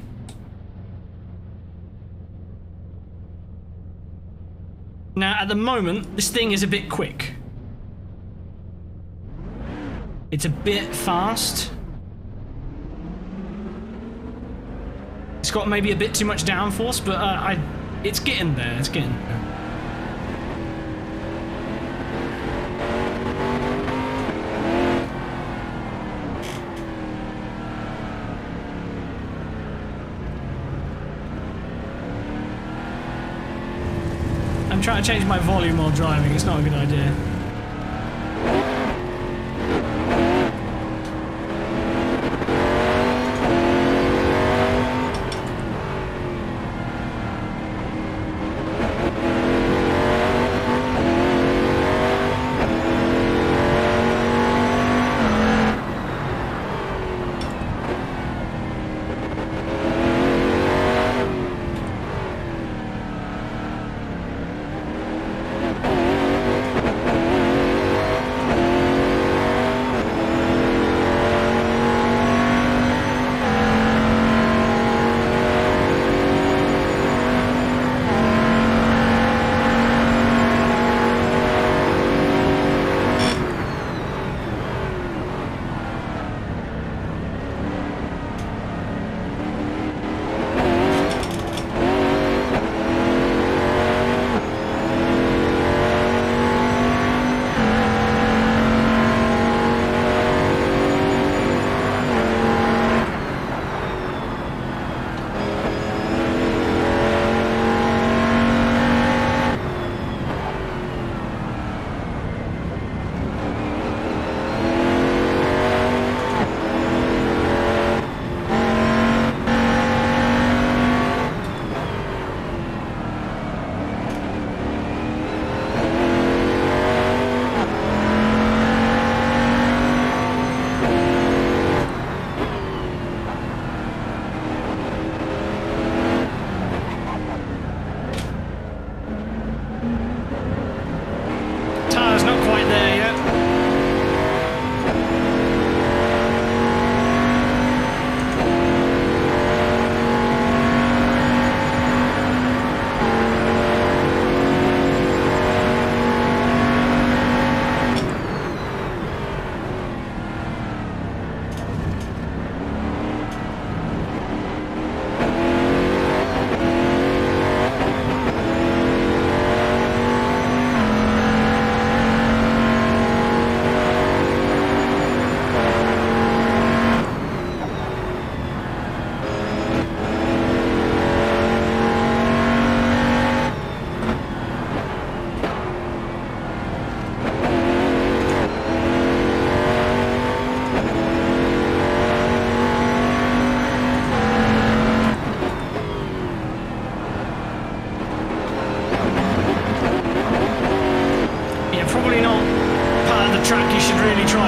Now, at the moment, this thing is a bit quick. It's a bit fast. It's got maybe a bit too much downforce, but it's getting there. It's getting there. I'm trying to change my volume while driving. It's not a good idea.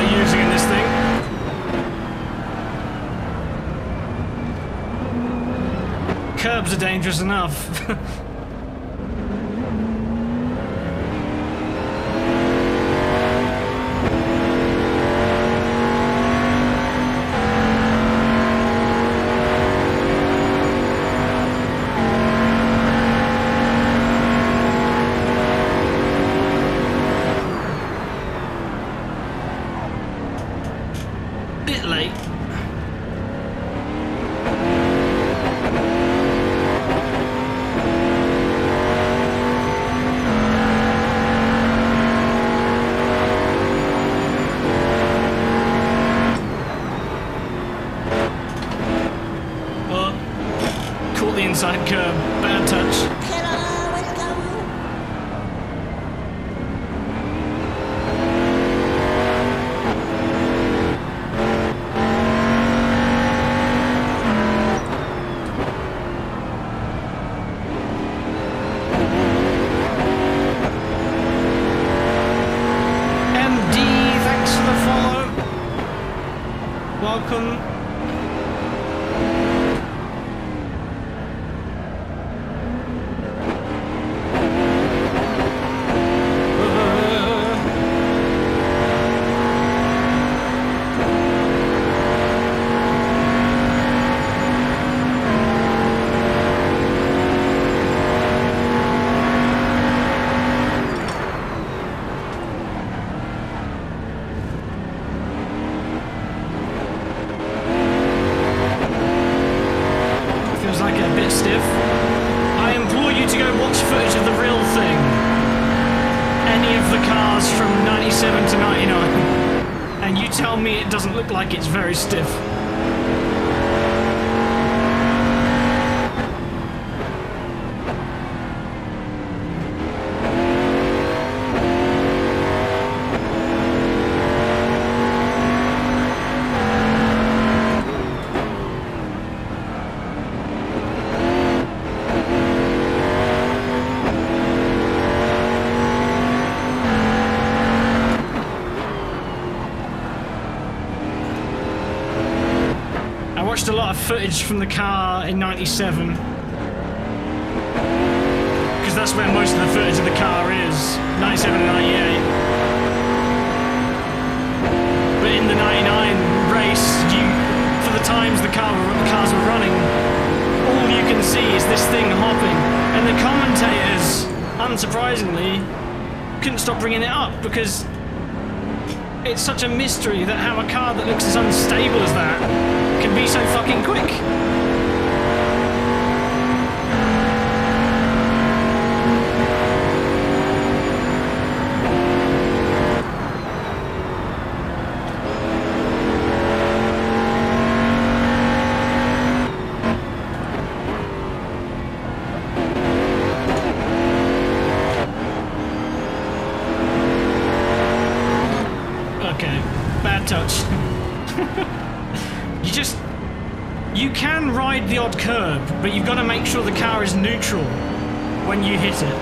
start using in this thing. Curbs are dangerous enough. Bit late. Caught the inside curb. Bad touch. Hello, welcome. MD, thanks for the follow. Welcome. Feels like a bit stiff. I implore you to go watch footage of the real thing. Any of the cars from 97 to 99. And you tell me it doesn't look like it's very stiff. I watched a lot of footage from the car in 97. Because that's where most of the footage of the car is. 97 and 98. But in the 99 race, for the times the cars were running, all you can see is this thing hopping. And the commentators, unsurprisingly, couldn't stop bringing it up because it's such a mystery that how a car that looks as unstable as that can be so fucking quick. Okay, bad touch. You can ride the odd curb, but you've got to make sure the car is neutral when you hit it.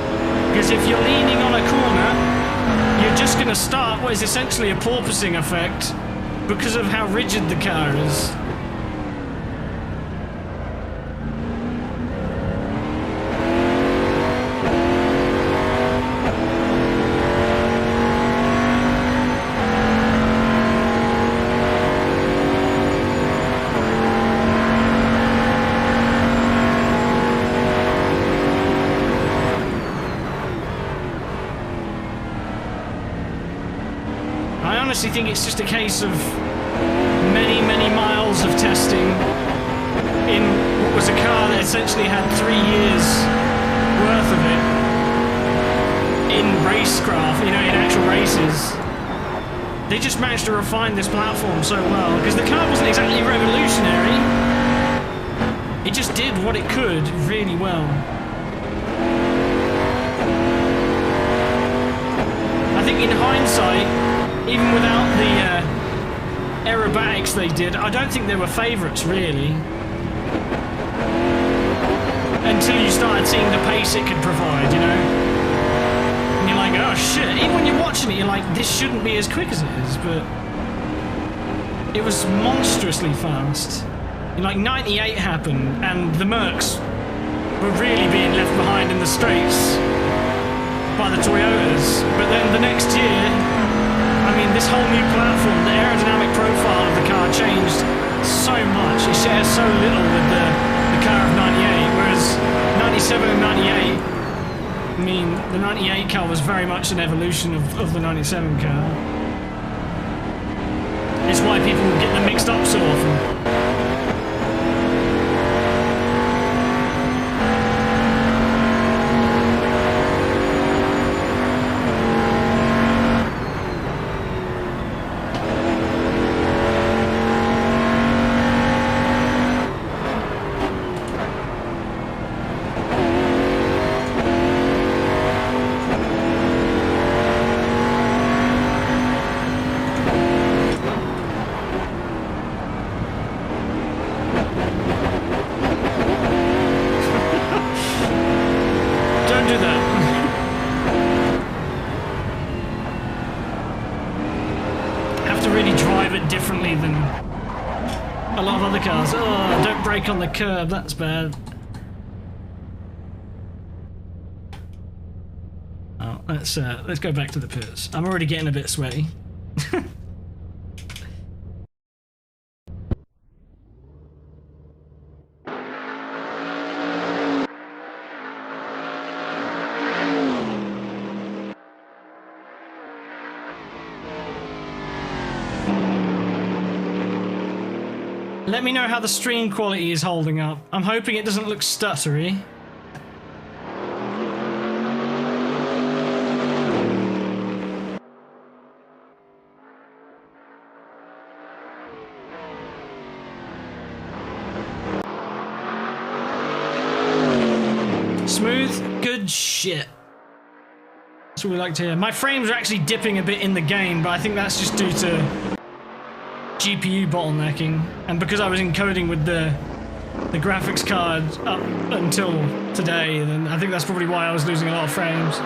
Because if you're leaning on a corner, you're just going to start what is essentially a porpoising effect because of how rigid the car is. I honestly think it's just a case of many, many miles of testing in what was a car that essentially had 3 years worth of it in racecraft, you know, in actual races. They just managed to refine this platform so well, because the car wasn't exactly revolutionary. It just did what it could really well. I think in hindsight, even without the aerobatics they did, I don't think they were favourites really. Until you started seeing the pace it could provide, you know? And you're like, oh shit, even when you're watching it, you're like, this shouldn't be as quick as it is, but It was monstrously fast. Like 98 happened, and the Mercs were really being left behind in the straights by the Toyotas. But then the next year, I mean, this whole new platform, the aerodynamic profile of the car changed so much. It shares so little with the car of 98, whereas 97 and 98, I mean, the 98 car was very much an evolution of the 97 car. It's why people get them mixed up so often. Differently than a lot of other cars. Oh, don't brake on the curb, that's bad. Oh, let's go back to the pits. I'm already getting a bit sweaty. Let me know how the stream quality is holding up. I'm hoping it doesn't look stuttery. Smooth, good shit. That's what we like to hear. My frames are actually dipping a bit in the game, but I think that's just due to GPU bottlenecking, and because I was encoding with the graphics card up until today, then I think that's probably why I was losing a lot of frames.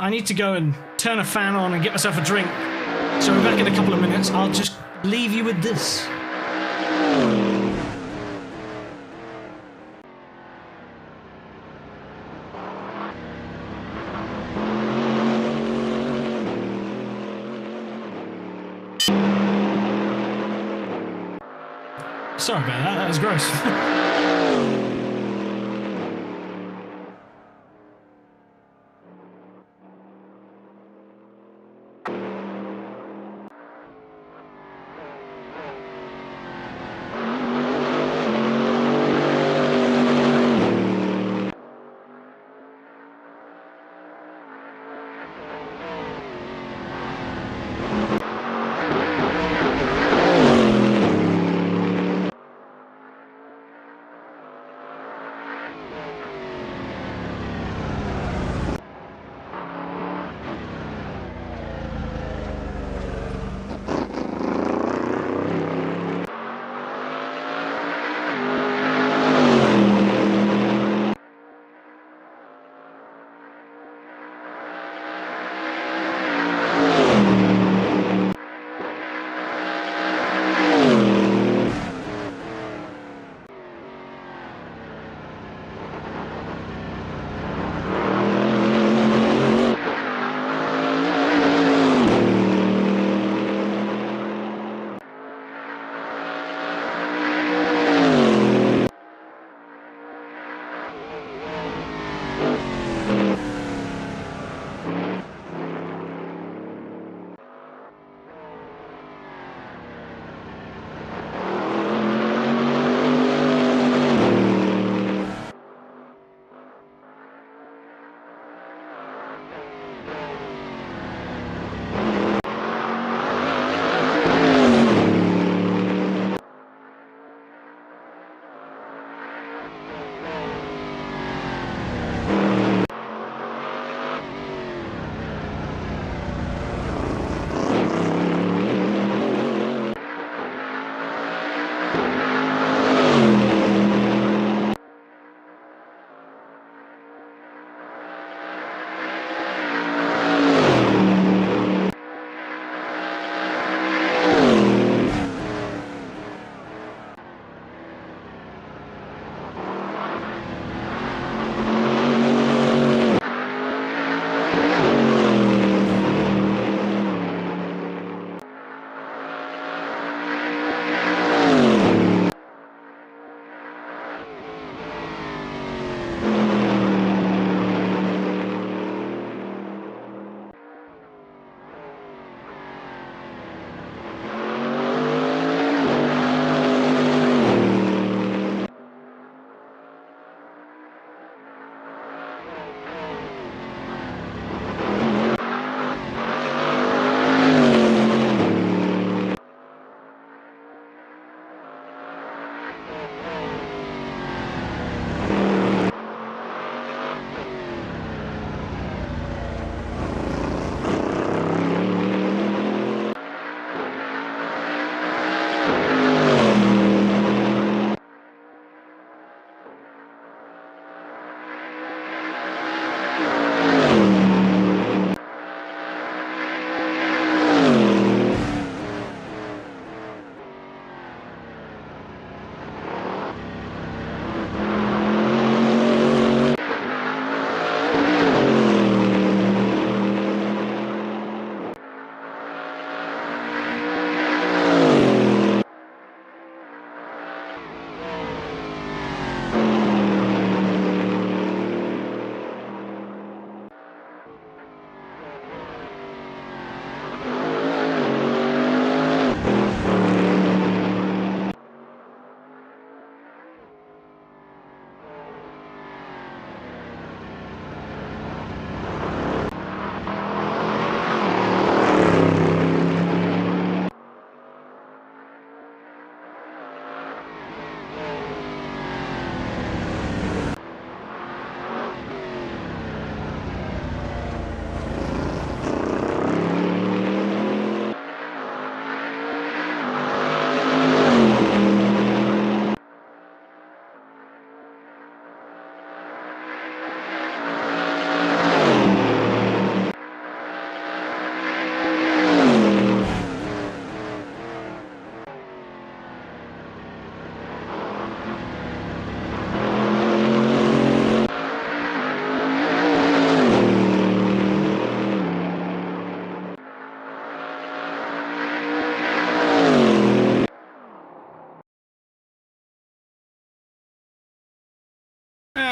I need to go and turn a fan on and get myself a drink, so we're back in a couple of minutes. I'll just leave you with this. Sorry about that, that was gross.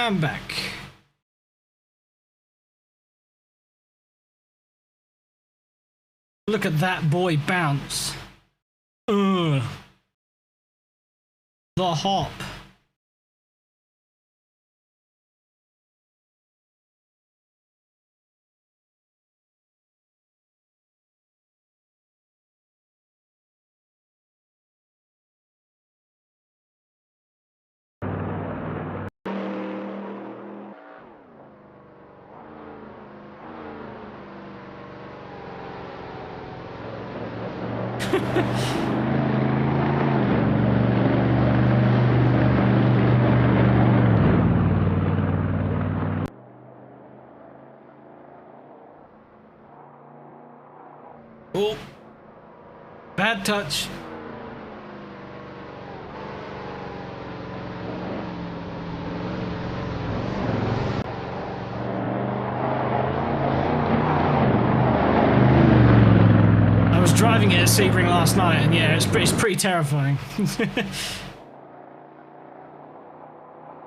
I'm back. Look at that boy bounce. Ugh. The hop. Oh, bad touch. I was driving it at Sebring last night, and yeah, it's pretty terrifying.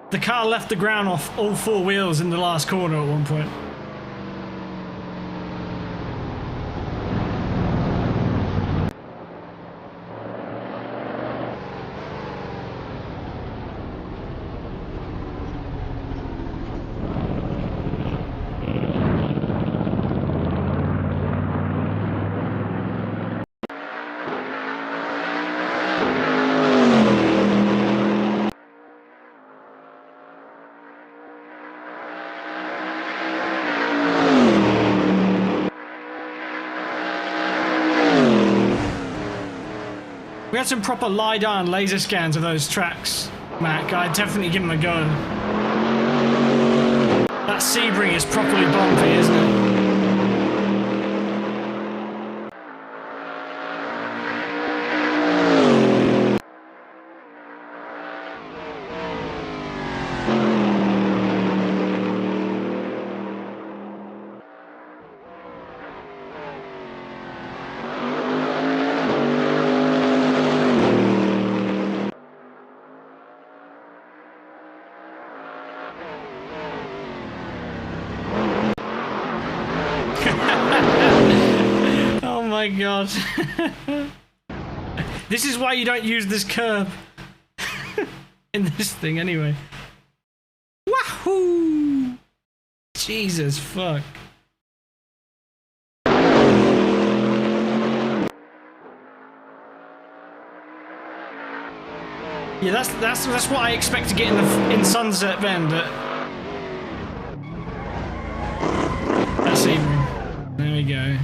The car left the ground off all four wheels in the last corner at one point. We had some proper LiDAR and laser scans of those tracks, Mac. I'd definitely give them a go. That Sebring is properly bumpy, isn't it? Oh my god. This is why you don't use this curb in this thing anyway. Wahoo! Jesus fuck. Yeah, that's what I expect to get in Sunset Bend. That's even. There we go.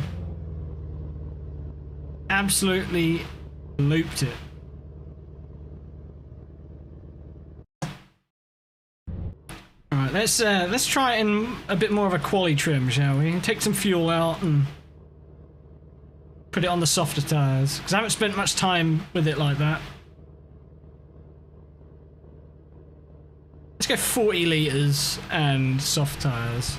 Absolutely looped it. All right, let's try it in a bit more of a quali trim, shall we? Take some fuel out and put it on the softer tires, because I haven't spent much time with it like that. Let's go 40 litres and soft tires.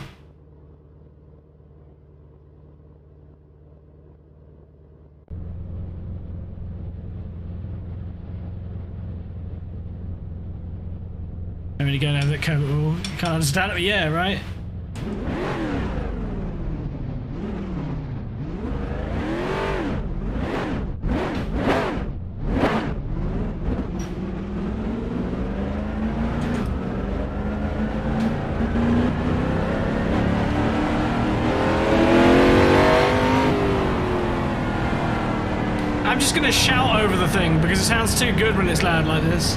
I'm really going over that curve. You can't understand it, but yeah, right? I'm just gonna shout over the thing because it sounds too good when it's loud like this.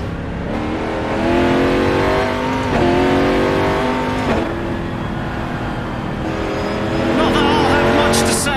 Not that I'll have much to say.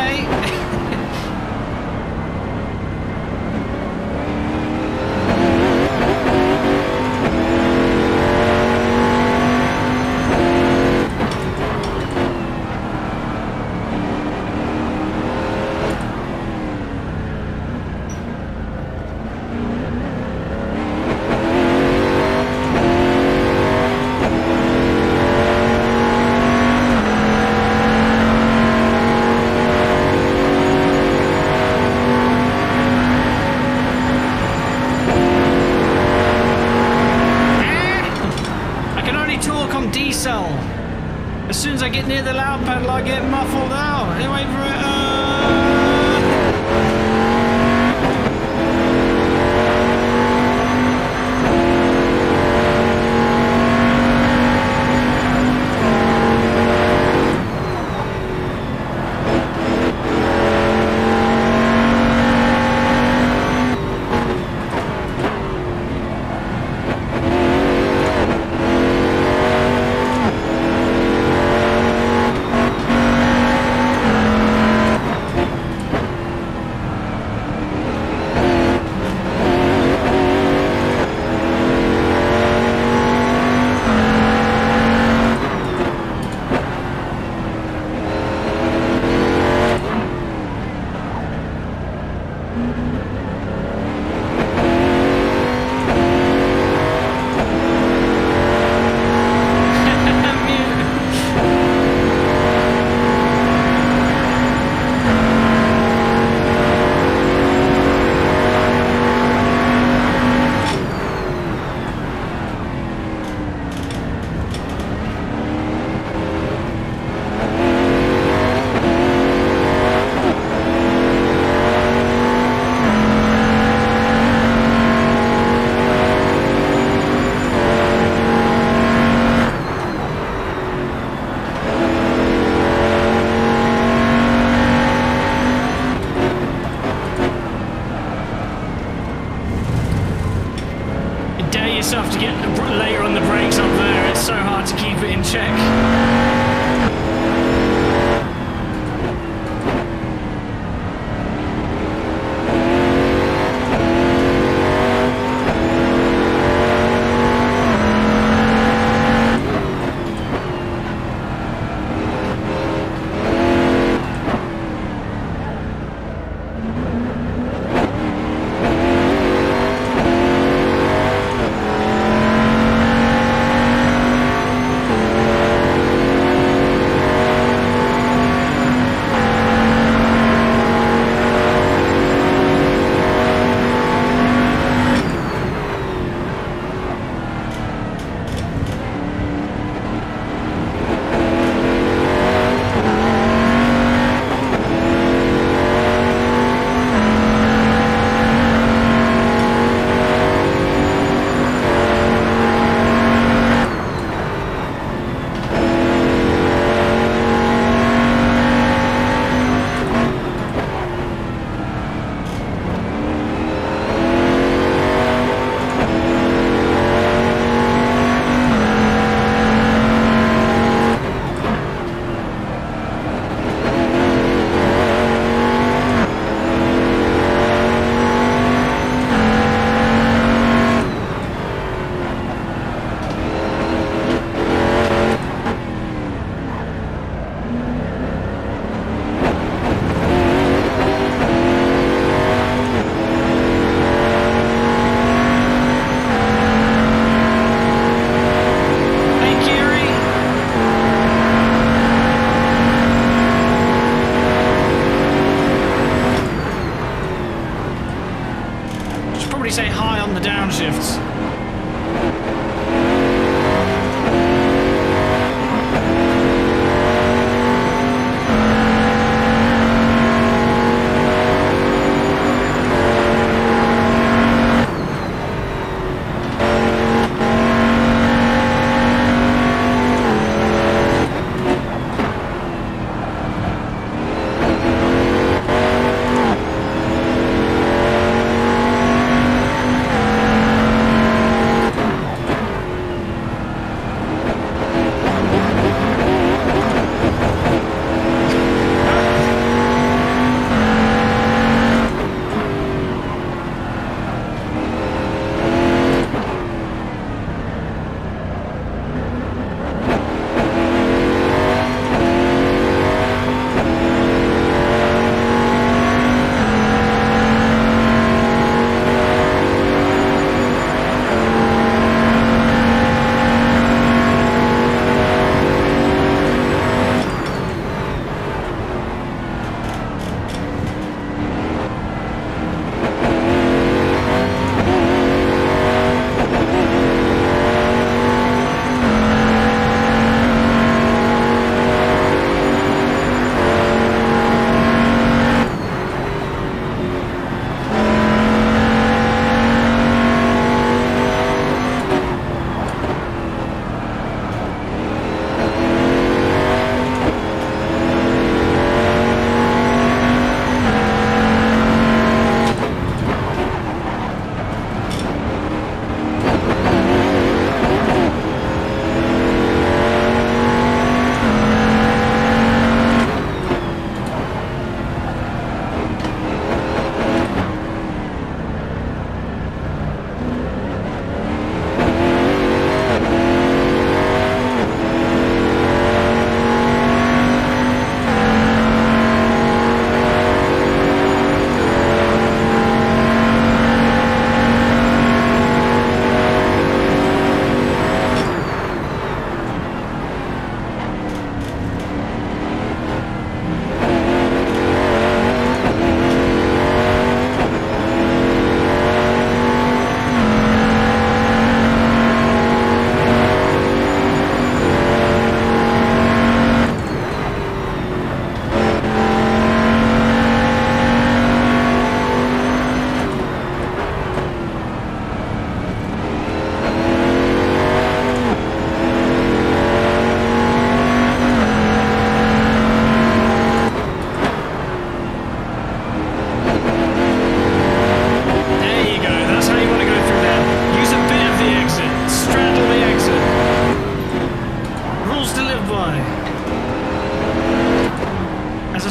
say hi on the downshifts.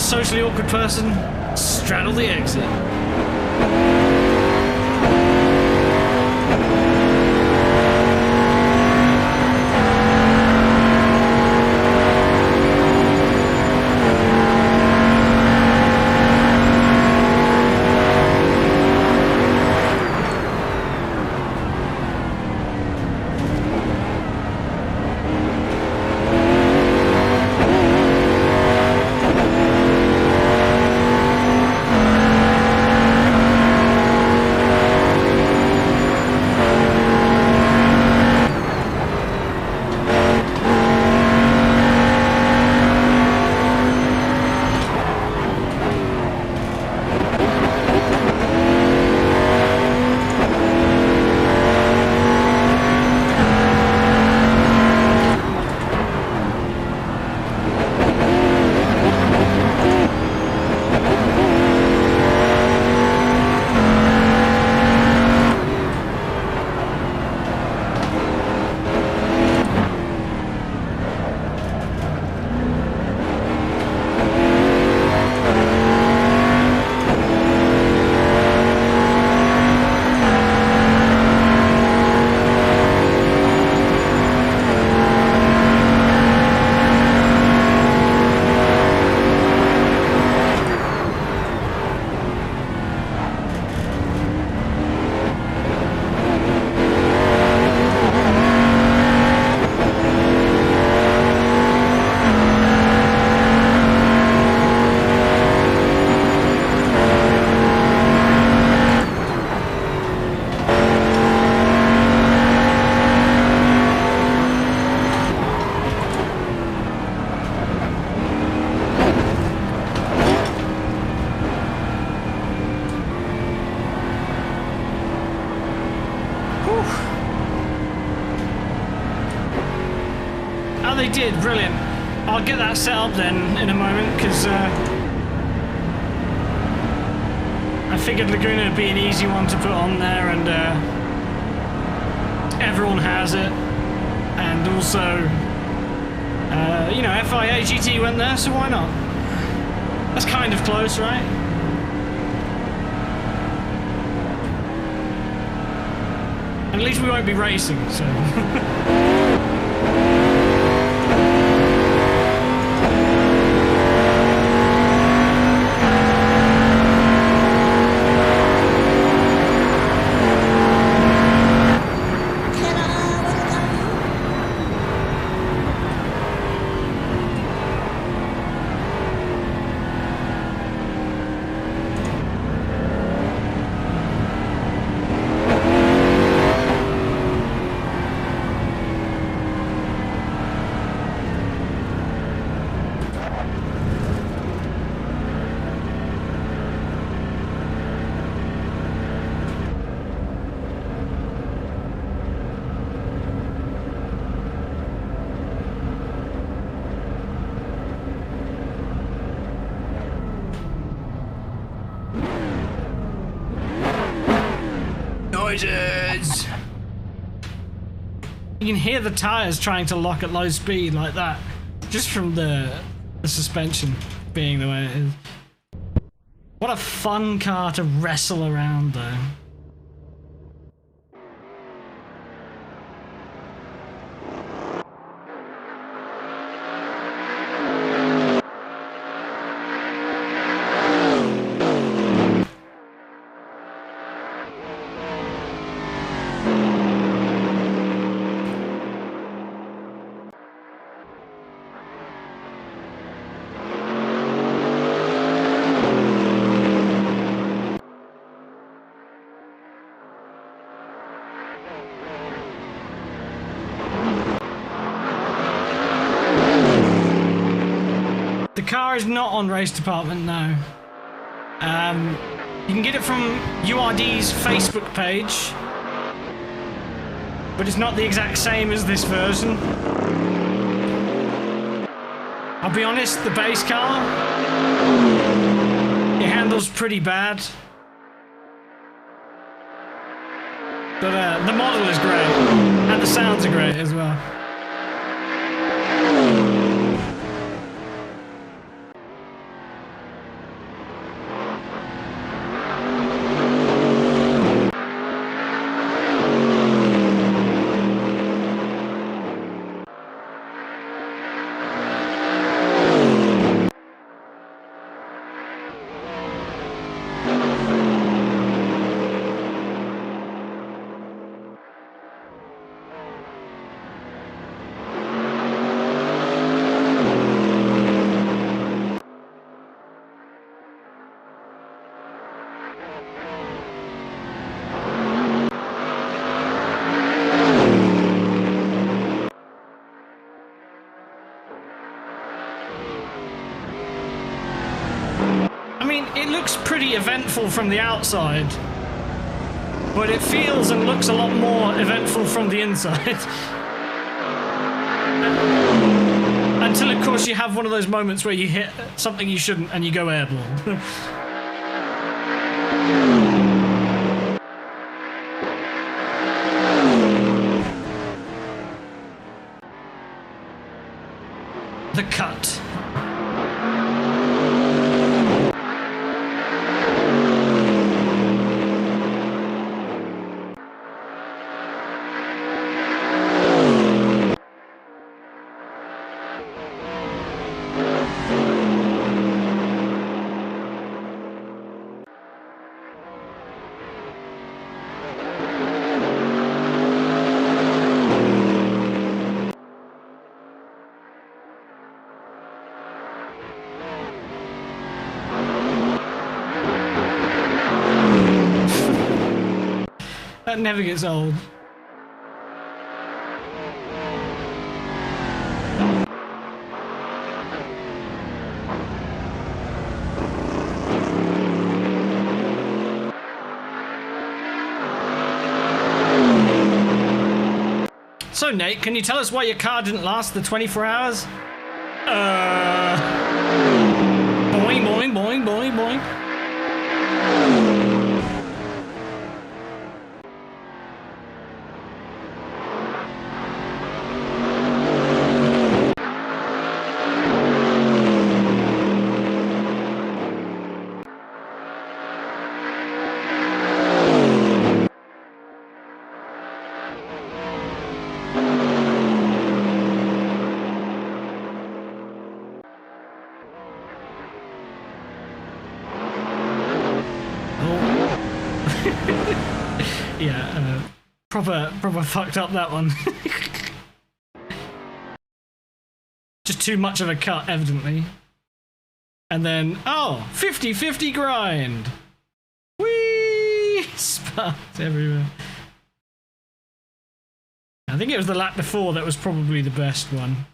Socially awkward person, straddle the exit. did, brilliant. I'll get that set up then in a moment, because I figured Laguna would be an easy one to put on there, and everyone has it. And also, you know, FIA GT went there, so why not? That's kind of close, right? At least we won't be racing, so... Noises! You can hear the tires trying to lock at low speed like that, just from the suspension being the way it is. What a fun car to wrestle around though. The car is not on race department now. You can get it from URD's Facebook page, but it's not the exact same as this version. I'll be honest, the base car, it handles pretty bad. But the model is great, and the sounds are great as well. It looks pretty eventful from the outside, but it feels and looks a lot more eventful from the inside. Until, of course, you have one of those moments where you hit something you shouldn't and you go airborne. The cut. That never gets old. So Nate. Can you tell us why your car didn't last the 24 hours? Boing, boing, boing, boing, boing. Yeah, proper fucked up that one. Just too much of a cut, evidently. And then, oh, 50-50 grind. Whee! Sparks everywhere. I think it was the lap before that was probably the best one.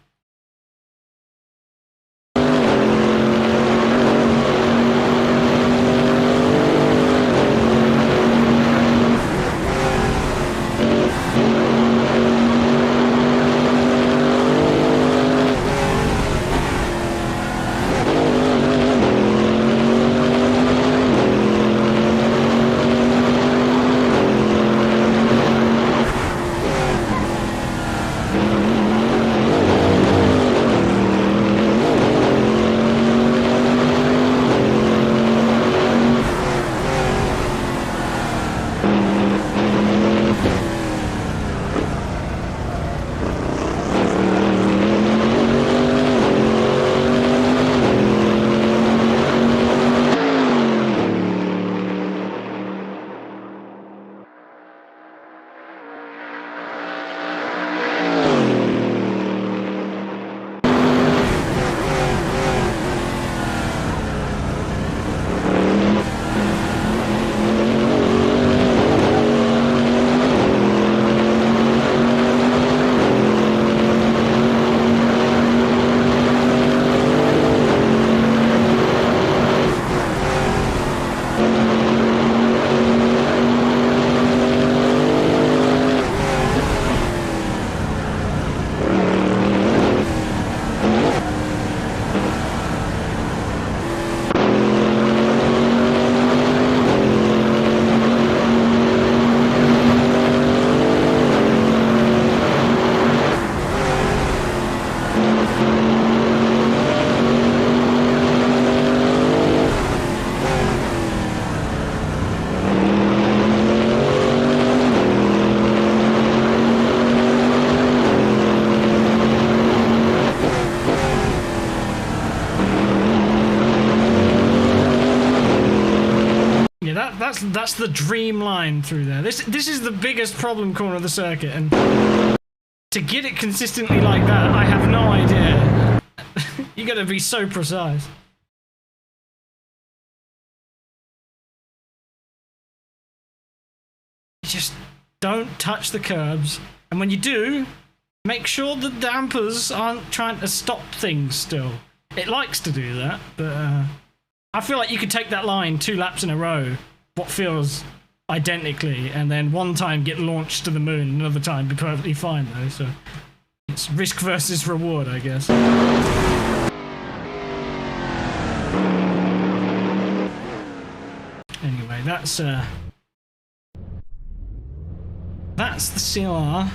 That's the dream line through there. This is the biggest problem corner of the circuit, and to get it consistently like that, I have no idea. You got to be so precise. Just don't touch the curbs, and when you do, make sure the dampers aren't trying to stop things still. It likes to do that, but I feel like you could take that line 2 laps in a row, what feels identically, and then one time get launched to the moon, another time be perfectly fine though, so it's risk versus reward, I guess. Anyway, that's the CLR.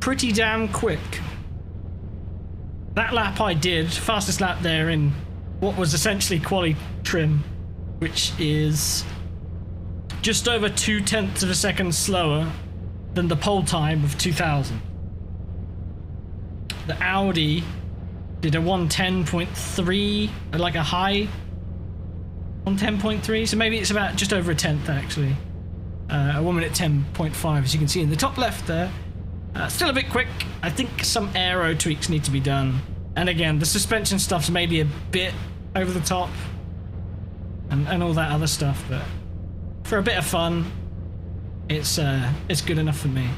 Pretty damn quick. That lap I did, fastest lap there in what was essentially quali trim, which is just over 0.2 of a second slower than the pole time of 2000. The Audi did a 110.3, like a high 110.3, so maybe it's about just over 1/10 actually. A 1 minute 10.5, as you can see in the top left there. Still a bit quick. I think some aero tweaks need to be done. And again, the suspension stuff's maybe a bit over the top. And all that other stuff, but for a bit of fun, it's good enough for me.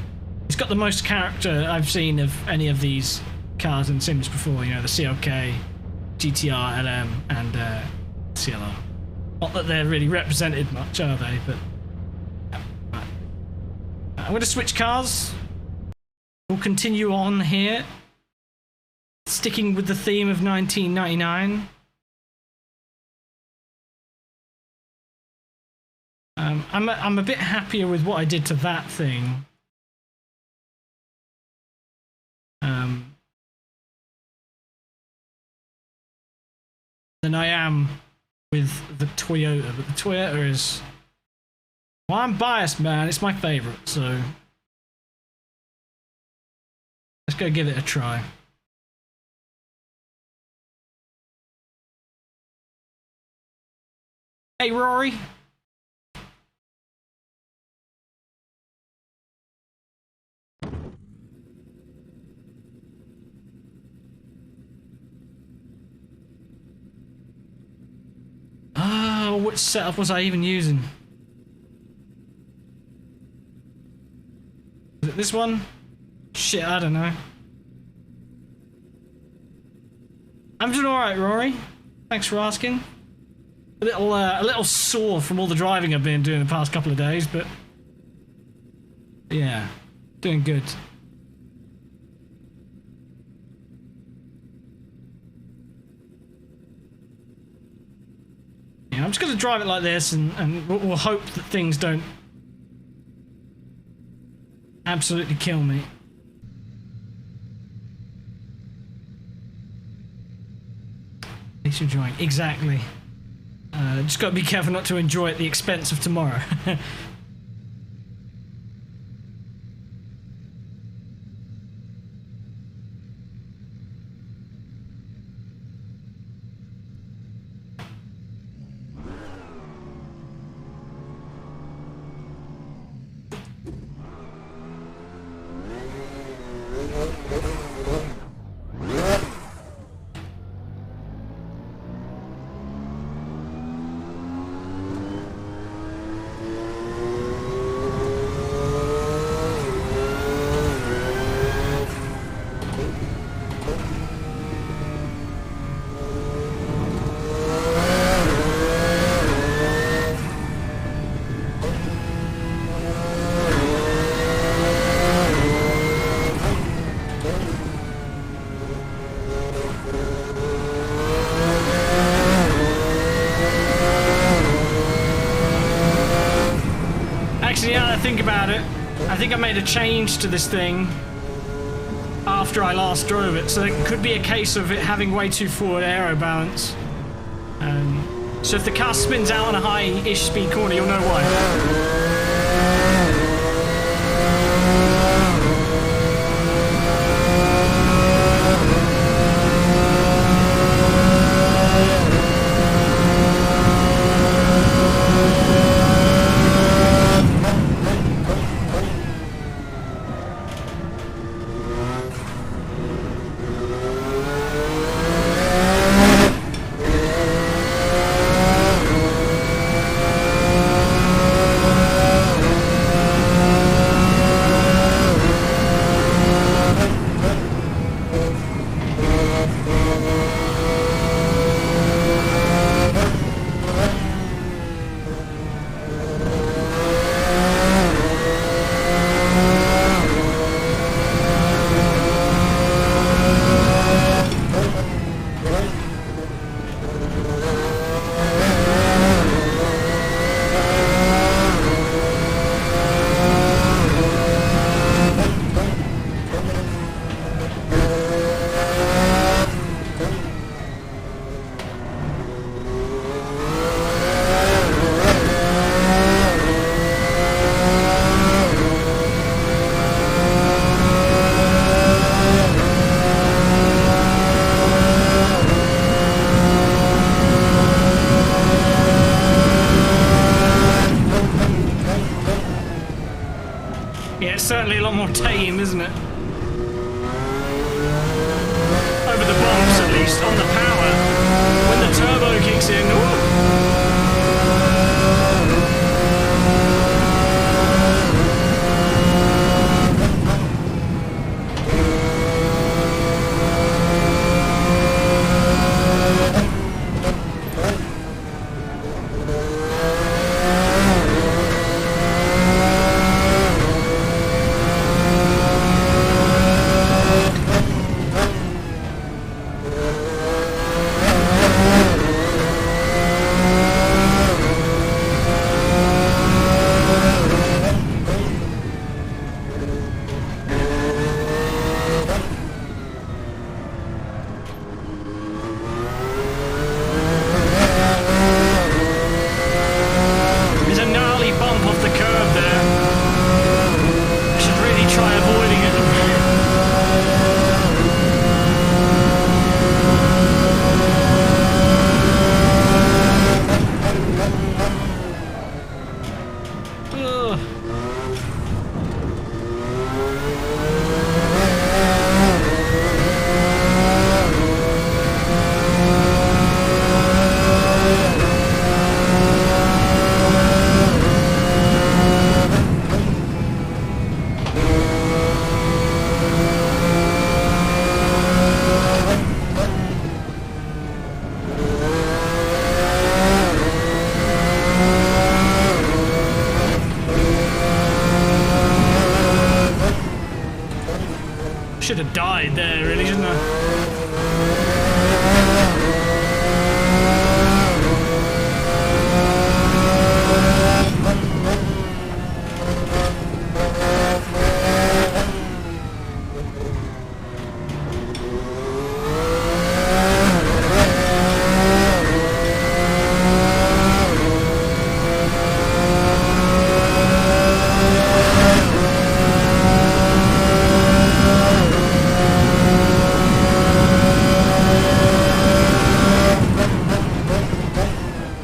It's got the most character I've seen of any of these cars in Sims before, you know, the CLK, GTR, LM, and CLR. Not that they're really represented much, are they? But I'm going to switch cars. we'll continue on here, sticking with the theme of 1999. I'm a bit happier with what I did to that thing. Than I am with the Toyota, but the Toyota is... Well, I'm biased, man. It's my favourite, so... Let's go give it a try. Hey, Rory. Which setup was I even using? Was it this one? Shit, I don't know. I'm doing alright, Rory. Thanks for asking. A little sore from all the driving I've been doing the past couple of days, but... yeah, doing good. I'm just going to drive it like this, and we'll hope that things don't absolutely kill me. At least you're enjoying. Exactly. Just got to be careful not to enjoy at the expense of tomorrow. About it, I think I made a change to this thing after I last drove it, so it could be a case of it having way too forward aero balance. So if the car spins out on a high-ish speed corner, you'll know why. Certainly a lot more tame, isn't it? Over the bumps, at least, on the power. When the turbo kicks in,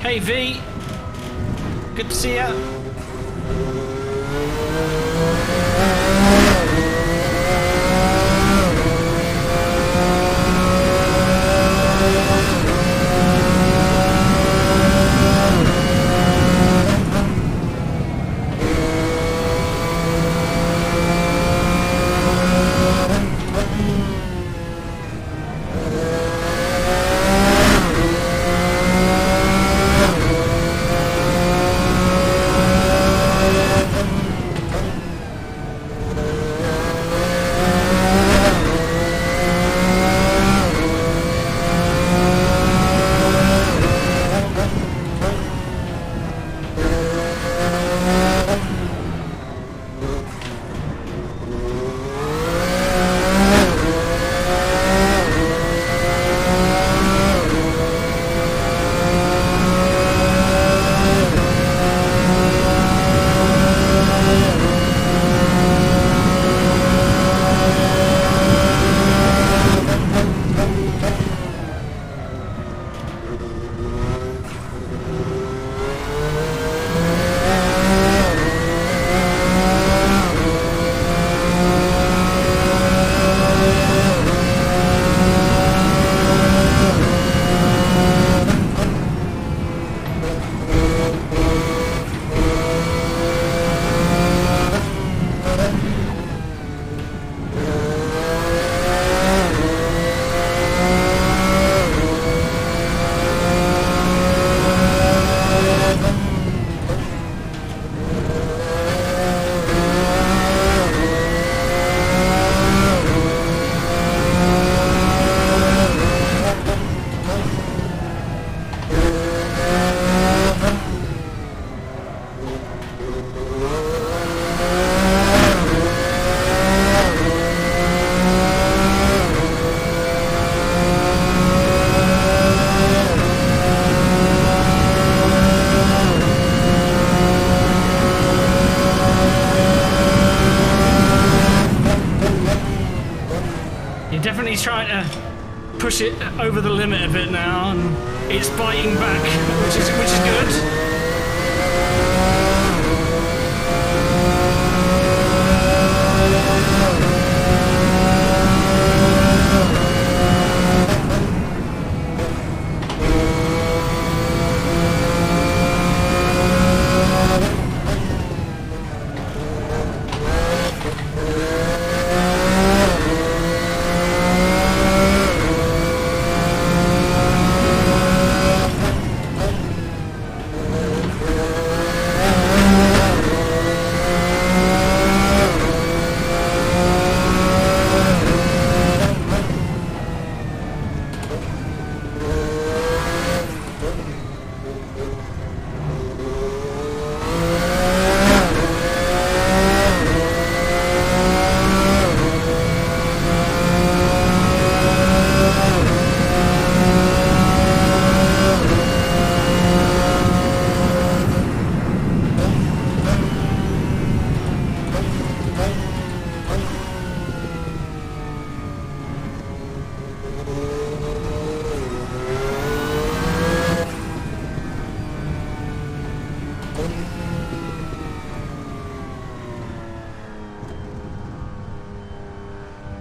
Hey V, good to see ya. You're definitely trying to push it over the limit a bit now, and it's biting back, which is good.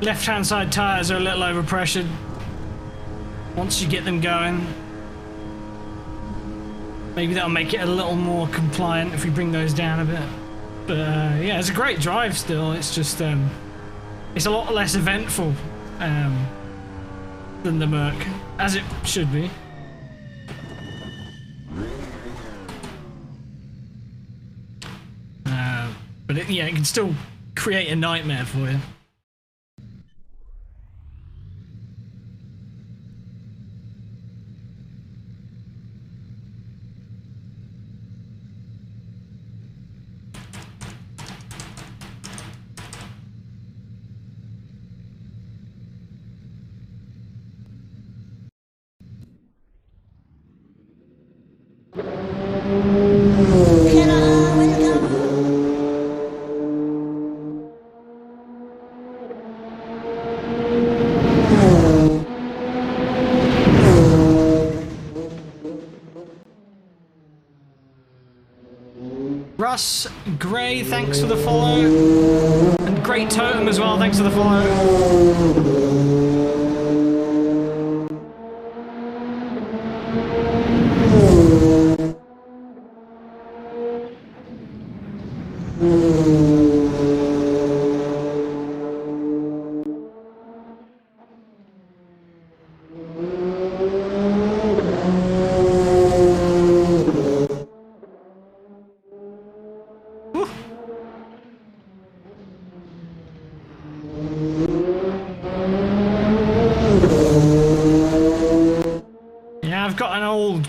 Left-hand side tyres are a little overpressured once you get them going. Maybe that'll make it a little more compliant if we bring those down a bit. But yeah, it's a great drive still. It's just it's a lot less eventful than the Merc, as it should be. But it, yeah, it can still create a nightmare for you. Hello, welcome. Russ Gray, thanks for the follow. And Great Totem as well, thanks for the follow.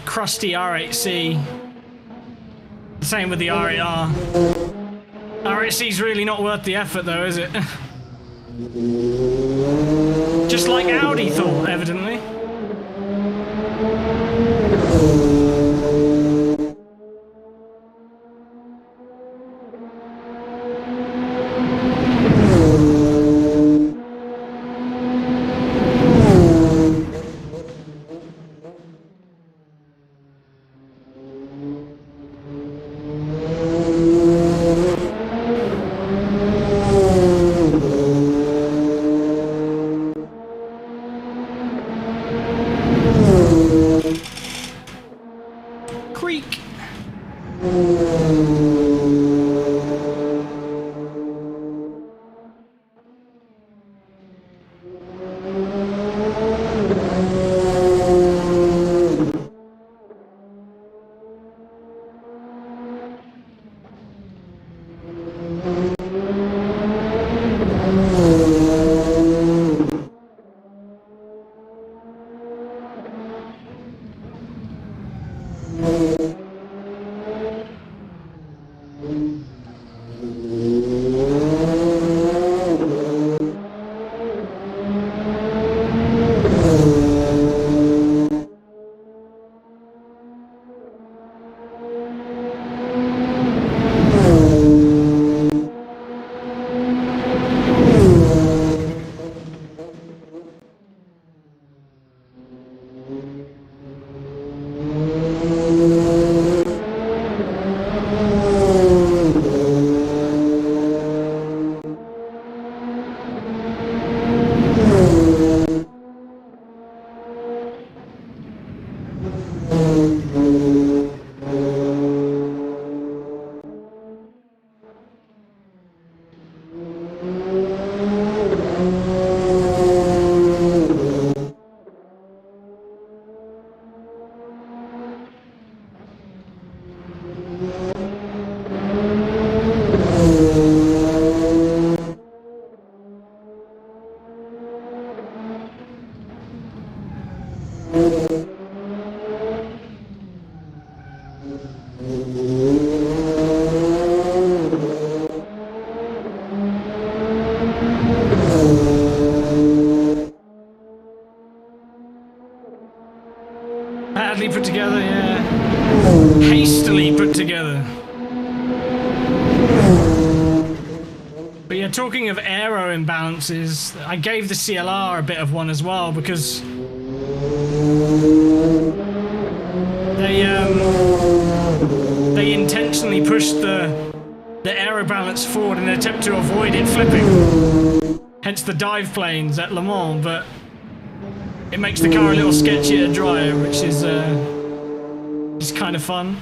Crusty R8C. Same with the R8R. R8C's really not worth the effort though, is it? Just like Audi thought, evidently. Badly put together, yeah. Hastily put together. But yeah, talking of aero imbalances, I gave the CLR a bit of one as well because they intentionally pushed the aero balance forward in an attempt to avoid it flipping. Hence the dive planes at Le Mans, but it makes the car a little sketchy to drive, which is kind of fun.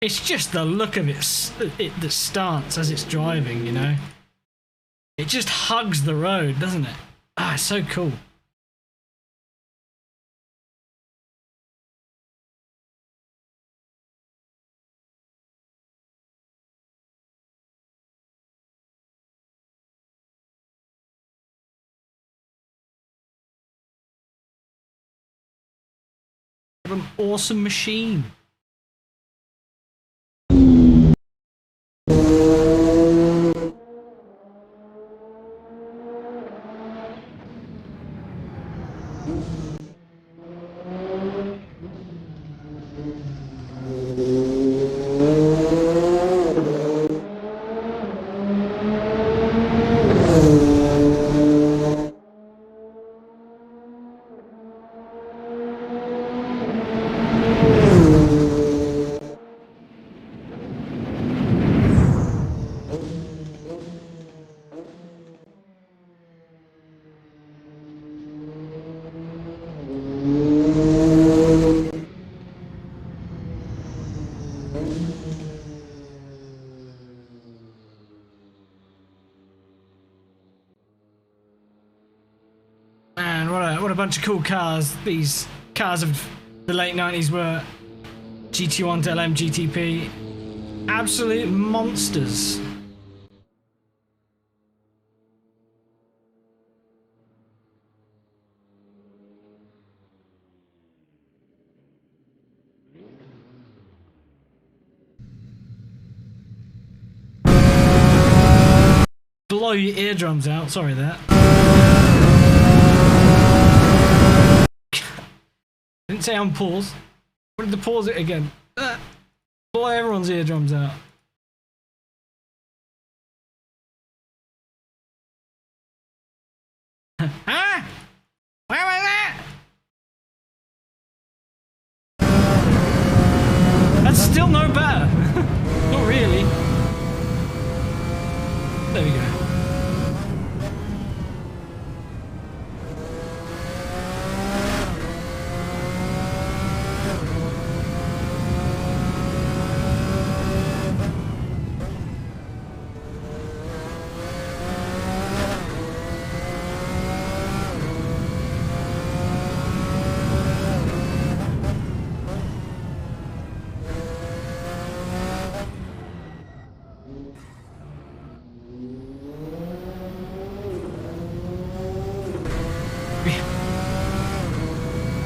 It's just the look of the stance as it's driving, you know. It just hugs the road, doesn't it? Ah, it's so cool. What an awesome machine. Man, what a bunch of cool cars these cars of the late 90s were. GT1 to LM GTP. Absolute monsters. Blow your eardrums out, sorry that. Didn't say on pause. What did the pause it again? Blow everyone's eardrums out. Ah! Where was that? That's still no better. Not really. There we go.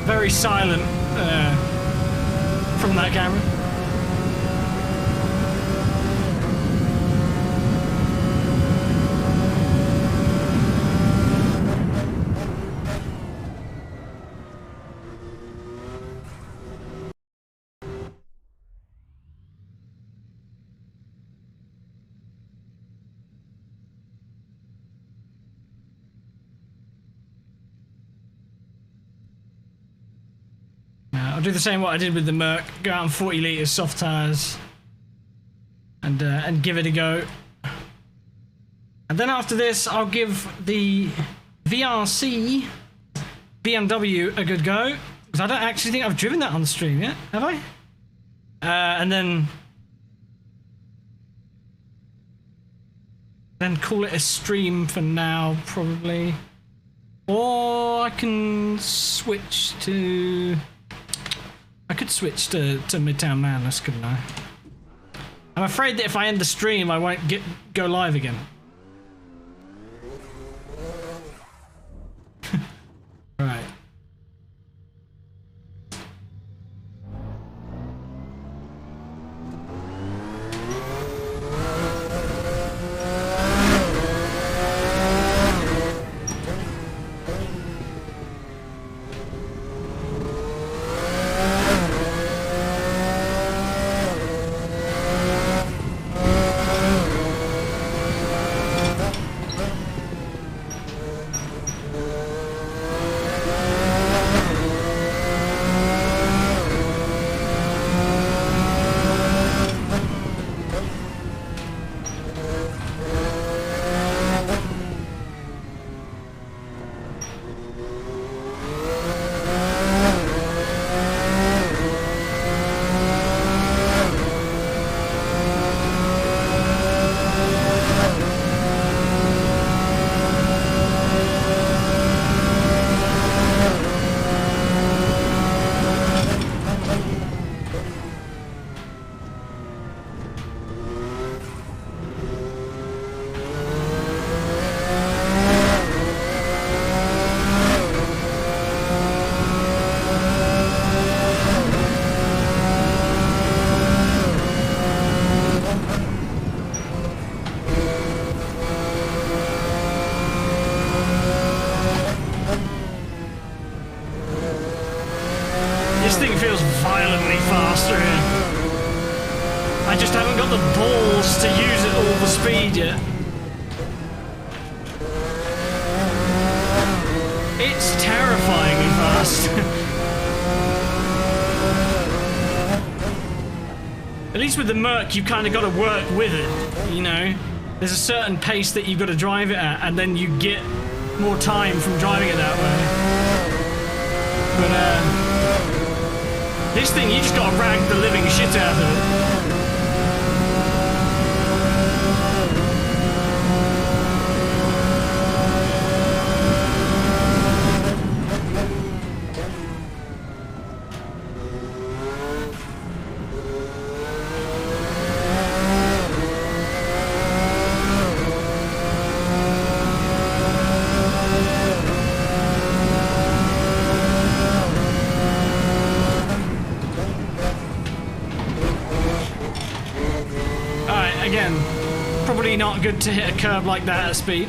Very silent from that camera. I'll do the same what I did with the Merc. Go out on 40 litres soft tyres and give it a go. And then after this, I'll give the VRC BMW a good go, because I don't actually think I've driven that on stream yet, have I? And then call it a stream for now, probably. Or I can switch to... I could switch to Midtown Madness, couldn't I? I'm afraid that if I end the stream, I won't go live again. Right. This thing feels violently faster here. I just haven't got the balls to use it all the speed yet. It's terrifyingly fast. At least with the Merc, you kind of got to work with it, you know? There's a certain pace that you've got to drive it at, and then you get more time from driving it that way. But, this thing, you just got to rag the living shit out of it. again, probably not good to hit a curb like that at speed.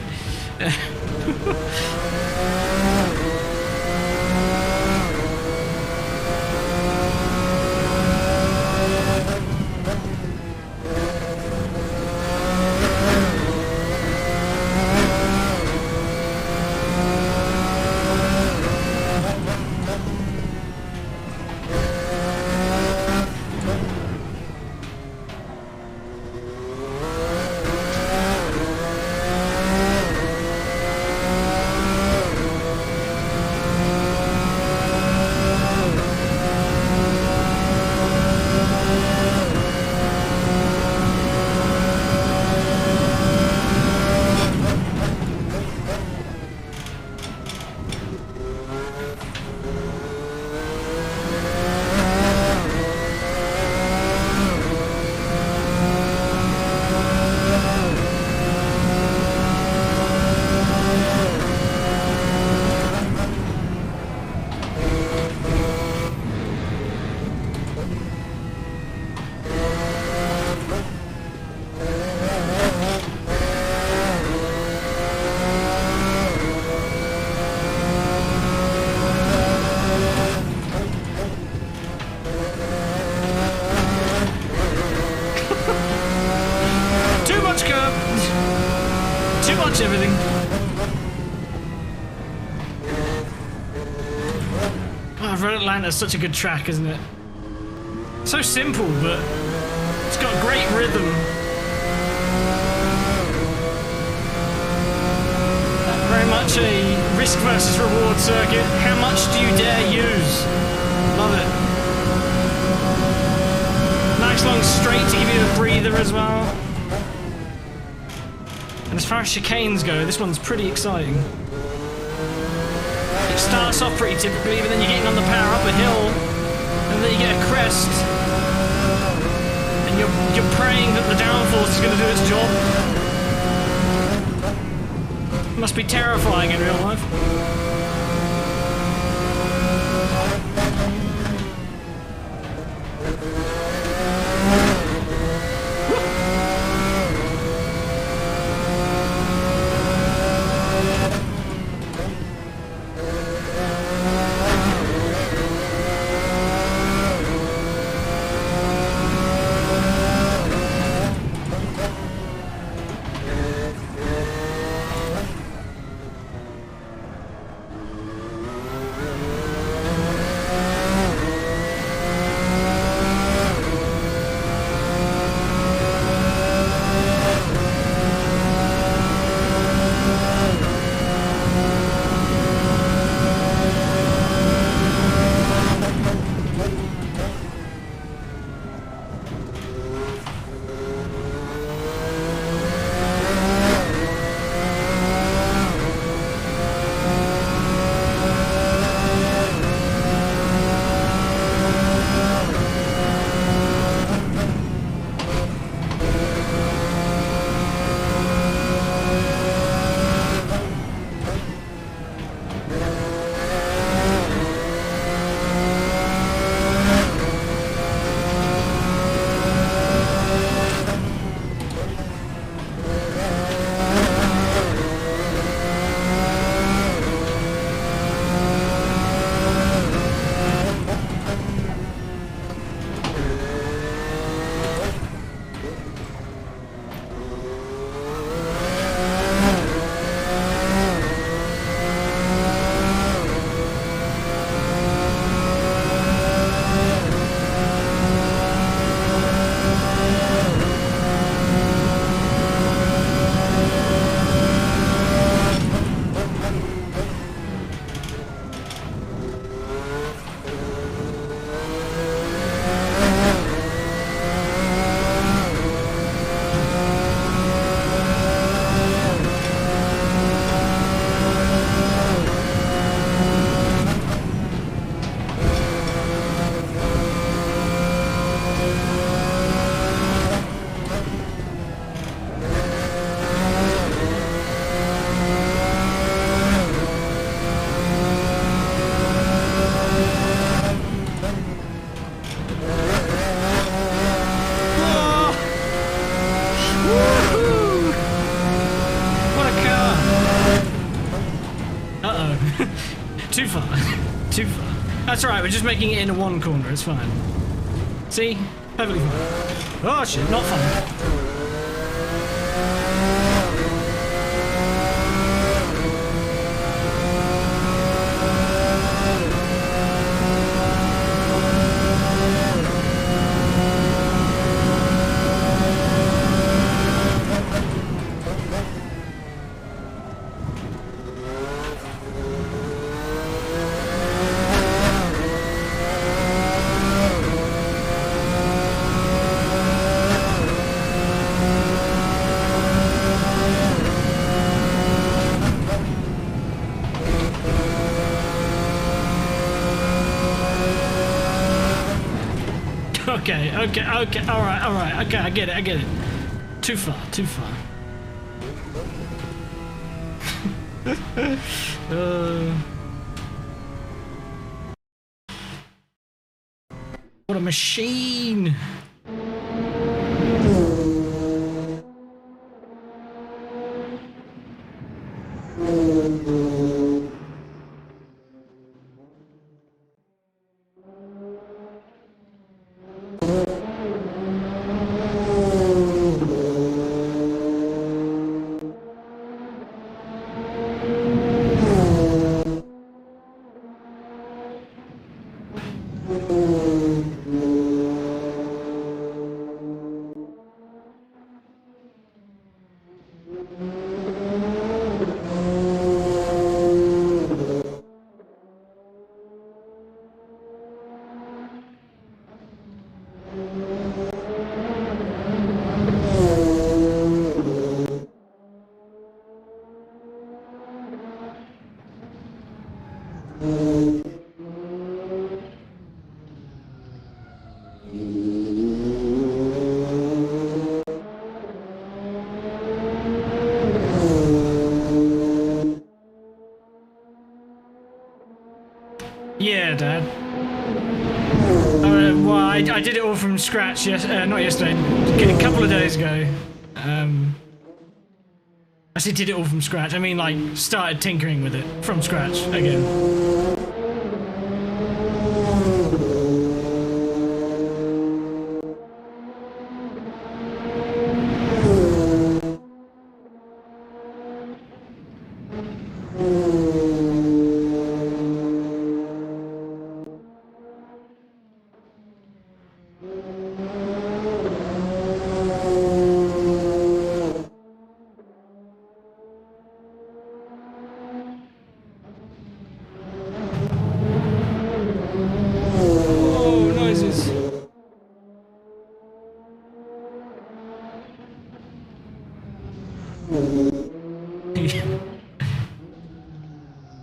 Everything. Oh, Road Atlanta's such a good track, isn't it? So simple, but it's got great rhythm. Very much a risk versus reward circuit. How much do you dare use? Love it. Nice long straight to give you a breather as well. And as far as chicanes go, this one's pretty exciting. It starts off pretty typically, but then you're getting on the power up a hill, and then you get a crest, and you're praying that the downforce is going to do its job. It must be terrifying in real life. far. Too far. That's alright, we're just making it into one corner, it's fine. See? Perfectly fine. Oh shit, not fun. Okay, alright, okay, I get it. Too far. What a machine! Yeah, Dad. Well, I did it all from scratch. Not yesterday. A couple of days ago. I said did it all from scratch. I mean, like started tinkering with it from scratch again.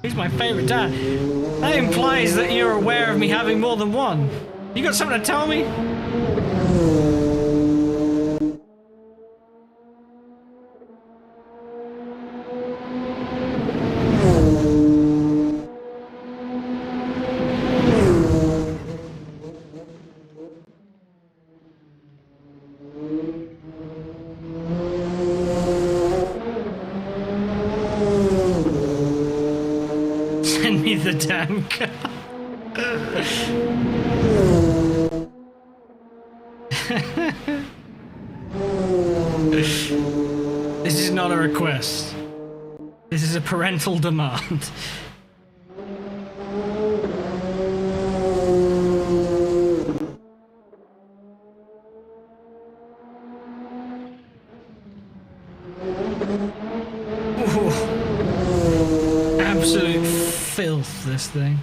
He's my favorite dad. That implies that you're aware of me having more than one. You got something to tell me? Send me the damn car. This is not a request. This is a parental demand. Ooh. Absolute filth, this thing.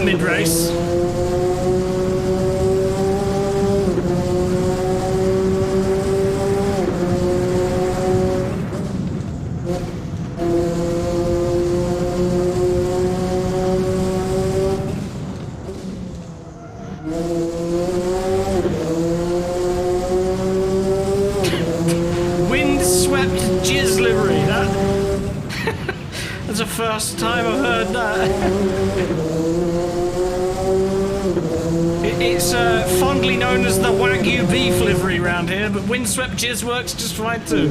mid-race. Windswept jizz livery. That's the first time I've heard that. It's fondly known as the Wagyu beef livery round here, but windswept jizz works just fine too.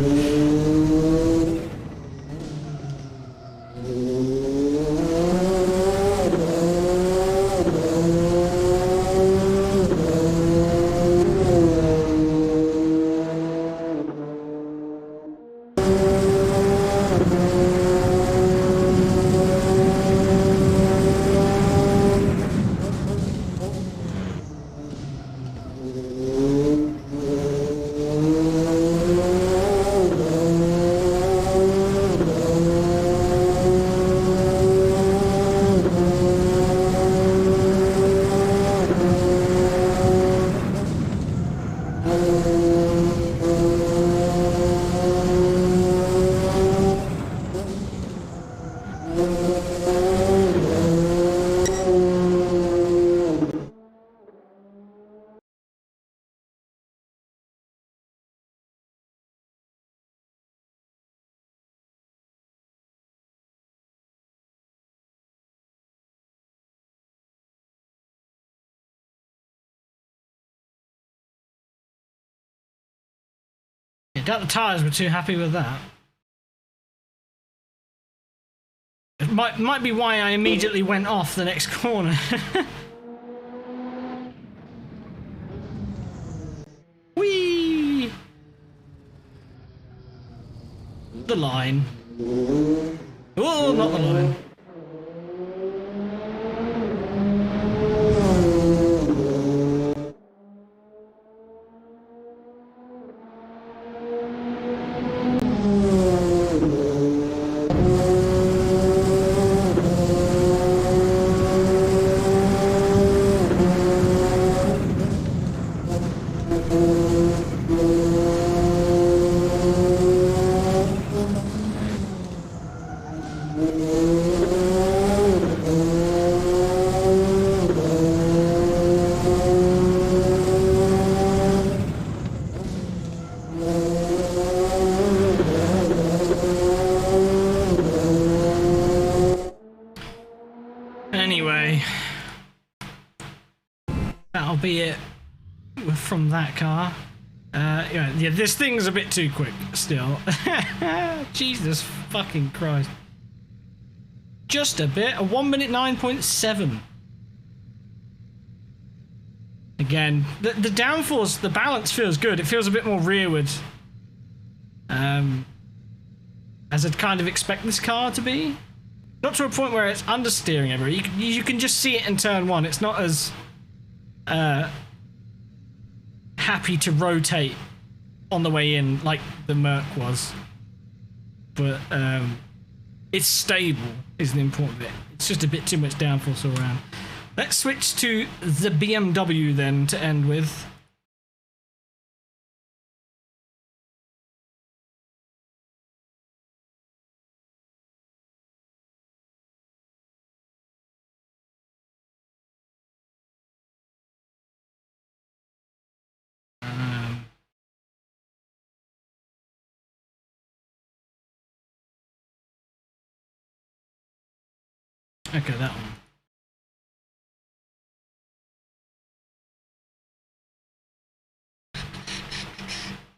I doubt the tyres were too happy with that. It might be why I immediately went off the next corner. Whee! The line. Oh, not the line. Anyway, that'll be it from that car. Yeah, this thing's a bit too quick still. Jesus fucking Christ. Just a bit, a 1 minute 9.7. Again, the downforce, the balance feels good. It feels a bit more rearward. As I'd kind of expect this car to be. Not to a point where it's understeering everywhere. You can just see it in turn one. It's not as happy to rotate on the way in like the Merc was. But it's stable is the important bit. It's just a bit too much downforce all around. Let's switch to the BMW then to end with. Okay, that one.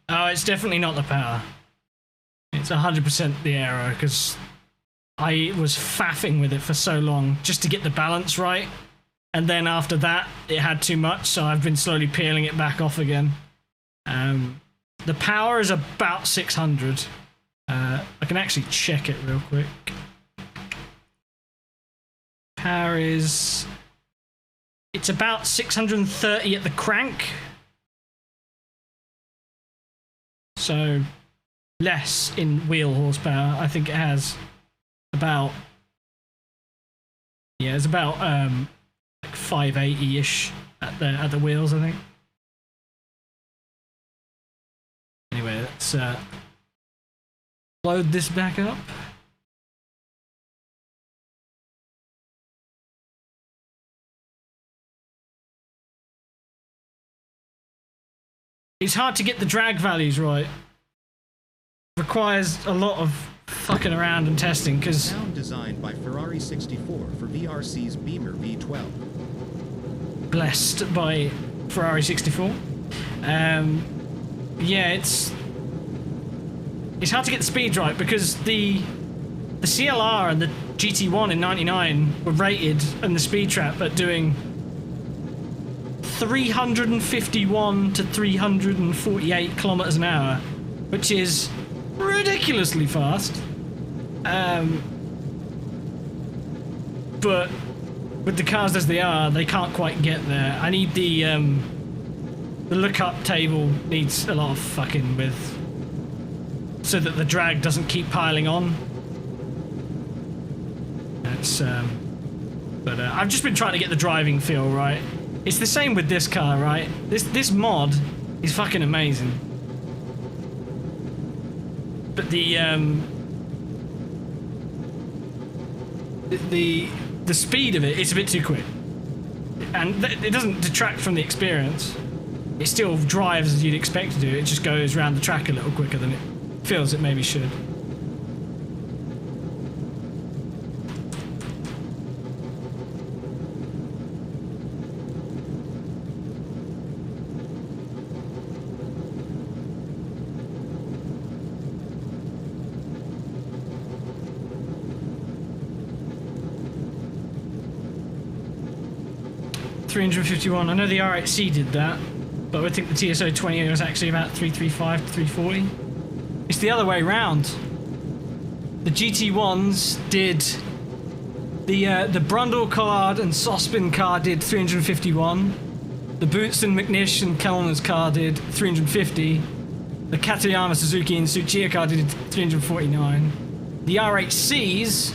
Oh, it's definitely not the power. It's 100% the aero, because I was faffing with it for so long just to get the balance right. And then after that, it had too much, so I've been slowly peeling it back off again. The power is about 600. I can actually check it real quick. Power is... It's about 630 at the crank. So, less in wheel horsepower. I think it has about... Yeah, it's about 580-ish at the wheels, I think. Anyway, let's load this back up. It's hard to get the drag values right. Requires a lot of fucking around and testing, because... Sound designed by Ferrari 64 for VRC's Beamer V12. Blessed by Ferrari 64. Yeah, it's hard to get the speed right, because the CLR and the GT1 in 99 were rated in the speed trap at doing 351 to 348 kilometers an hour, which is ridiculously fast. But with the cars as they are, they can't quite get there. I need the lookup table needs a lot of fucking with, so that the drag doesn't keep piling on. It's but I've just been trying to get the driving feel right. It's the same with this car, right? This mod is fucking amazing. But the speed of it is a bit too quick, and it doesn't detract from the experience. It still drives as you'd expect to do. It just goes around the track a little quicker than it feels it maybe should. $351. I know the R8C did that, but I think the TSO20 was actually about 335 to 340. It's the other way round. The GT1s did the Brundle Collard and Sospin car did 351. The Boutsen, McNish and Kellner's car did 350. The Katayama, Suzuki and Tsuchiya car did 349. The R8Cs,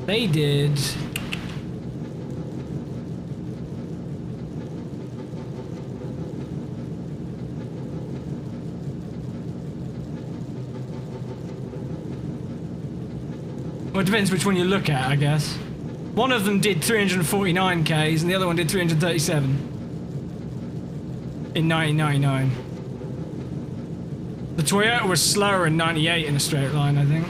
they did... Well, it depends which one you look at, I guess. One of them did 349 Ks and the other one did 337 in 1999. The Toyota was slower in 98 in a straight line, I think.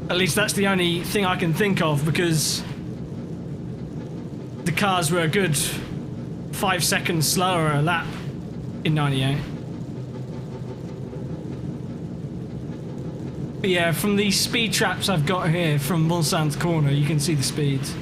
At least that's the only thing I can think of, because the cars were a good 5 seconds slower a lap in 98. But yeah, from the speed traps I've got here from Mulsanne's corner, you can see the speeds.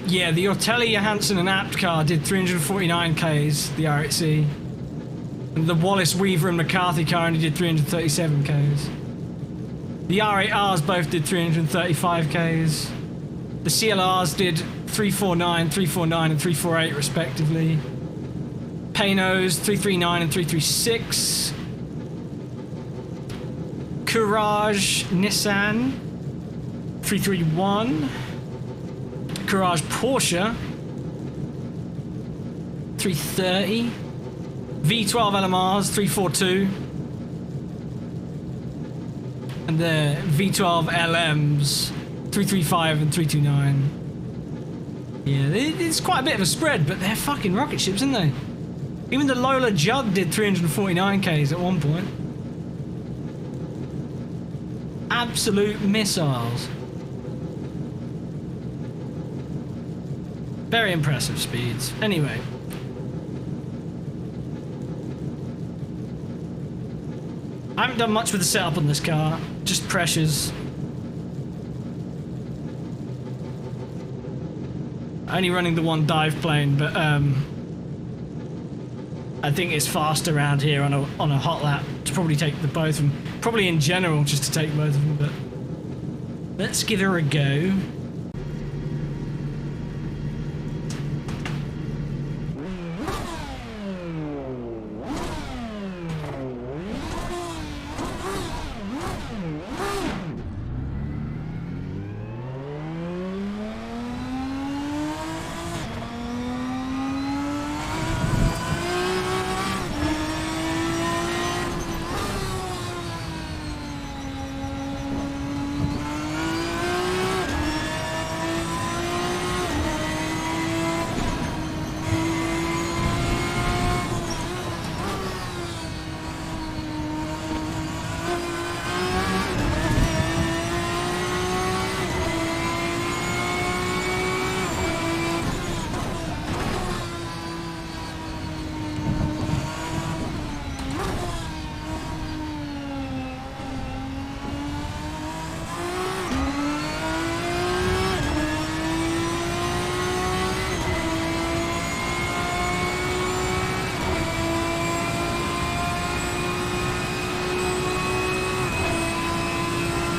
Yeah, the Ortelli, Johansson and Apt car did 349 Ks, the R8C. And the Wallace, Weaver and McCarthy car only did 337 Ks. The R8Rs both did 335 Ks. The CLRs did 349, 349 and 348 respectively. Paynos, 339 and 336. Courage Nissan, 331. Courage Porsche, 330. V12 LMRs, 342. And the V12 LMs, 335 and 329. Yeah, it's quite a bit of a spread, but they're fucking rocket ships, aren't they? Even the Lola Jug did 349 Ks at one point. Absolute missiles. Very impressive speeds. Anyway. I haven't done much with the setup on this car, just pressures. Only running the one dive plane, but I think it's fast around here on a hot lap to probably take the both of them. Probably in general just to take both of them, but let's give her a go.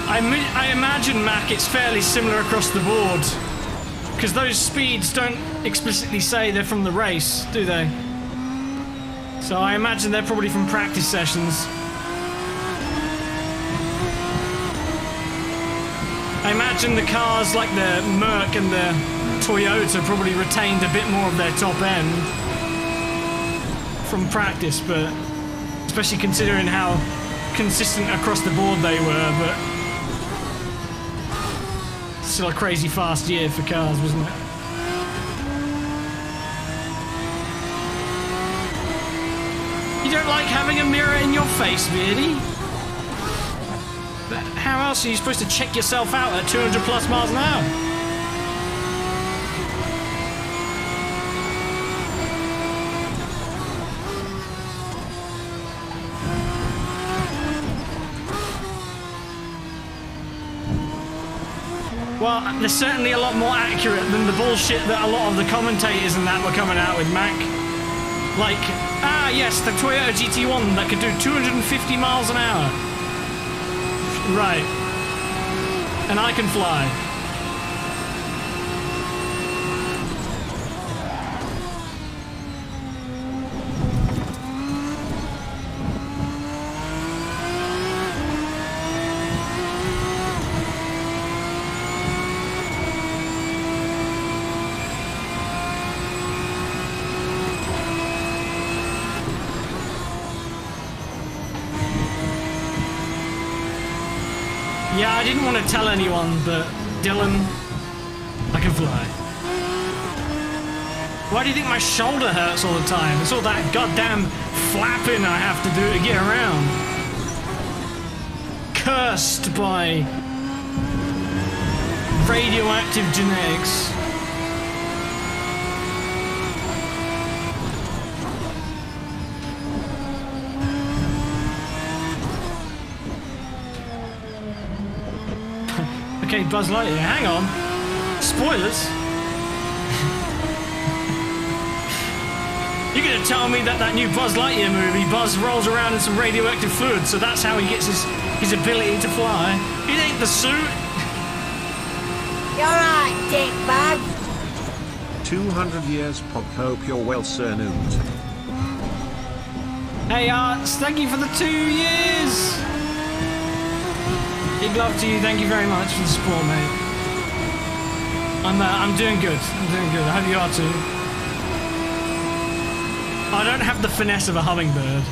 I imagine, Mac, it's fairly similar across the board. Because those speeds don't explicitly say they're from the race, do they? So I imagine they're probably from practice sessions. I imagine the cars like the Merc and the Toyota probably retained a bit more of their top end from practice, but especially considering how consistent across the board they were, but still a crazy fast year for cars, wasn't it? You don't like having a mirror in your face, Beardy? But how else are you supposed to check yourself out at 200 plus miles an hour? Well, they're certainly a lot more accurate than the bullshit that a lot of the commentators and that were coming out with, Mac. Like, yes, the Toyota GT1 that could do 250 miles an hour. Right. And I can fly. Yeah, I didn't want to tell anyone, but Dylan, I can fly. Why do you think my shoulder hurts all the time? It's all that goddamn flapping I have to do to get around. Cursed by radioactive genetics. Okay, Buzz Lightyear, hang on. Spoilers? You're gonna tell me that new Buzz Lightyear movie, Buzz rolls around in some radioactive fluid, so that's how he gets his ability to fly? It ain't the suit. You're right, dickbag. 200 years, Pog. Hope you're well, Sir Newt. Hey, Arts, thank you for the 2 years. Big love to you. Thank you very much for the support, mate. I'm doing good. I'm doing good. I hope you are too. I don't have the finesse of a hummingbird.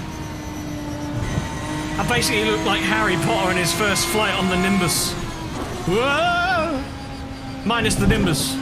I basically look like Harry Potter in his first flight on the Nimbus. Whoa! Minus the Nimbus.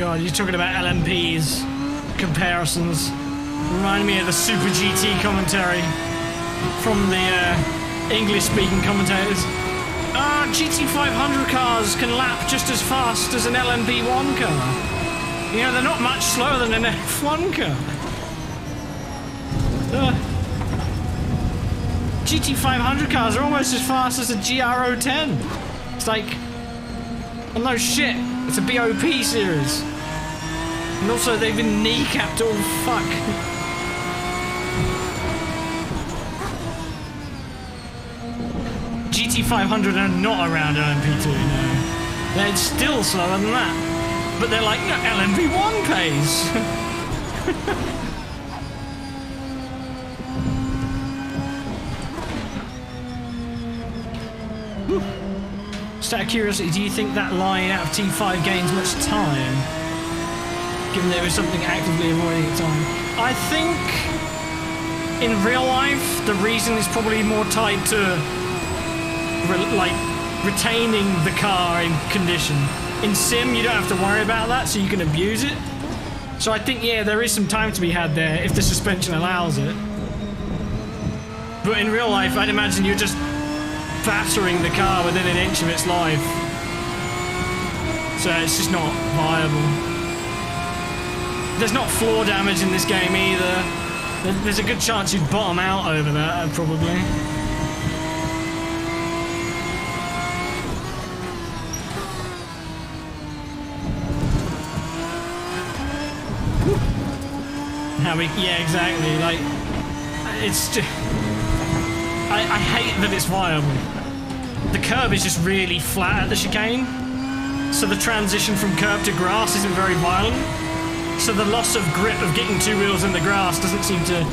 god, you're talking about LMPs, comparisons. Remind me of the Super GT commentary from the English-speaking commentators. GT 500 cars can lap just as fast as an LMP1 car. You know, they're not much slower than an F1 car. GT 500 cars are almost as fast as a GR010. It's like, well, no shit, it's a BOP series. And also they've been kneecapped all fuck. GT 500 are not around LMP2, no. They're still slower than that. But they're like, no, LMP1 pace. Just out of curiosity, do you think that line out of T5 gains much time? Given that it was something actively avoiding at time. I think in real life, the reason is probably more tied to retaining the car in condition. In sim, you don't have to worry about that, so you can abuse it. So I think, yeah, there is some time to be had there if the suspension allows it. But in real life, I'd imagine you're just battering the car within an inch of its life. So it's just not viable. There's not floor damage in this game either. There's a good chance you'd bottom out over that, probably. Yeah, exactly. Like, it's just, I hate that it's viable. The curb is just really flat at the chicane, so the transition from curb to grass isn't very violent. So the loss of grip of getting two wheels in the grass doesn't seem to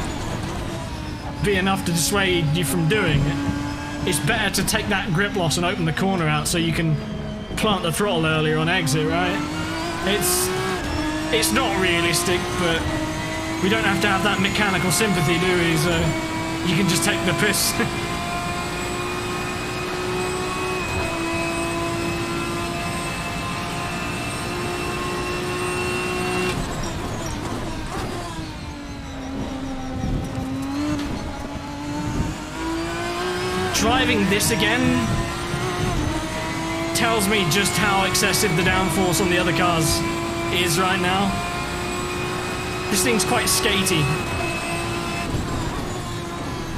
be enough to dissuade you from doing it. It's better to take that grip loss and open the corner out so you can plant the throttle earlier on exit, right? It's not realistic, but we don't have to have that mechanical sympathy, do we? So you can just take the piss. Driving this again tells me just how excessive the downforce on the other cars is right now. This thing's quite skatey.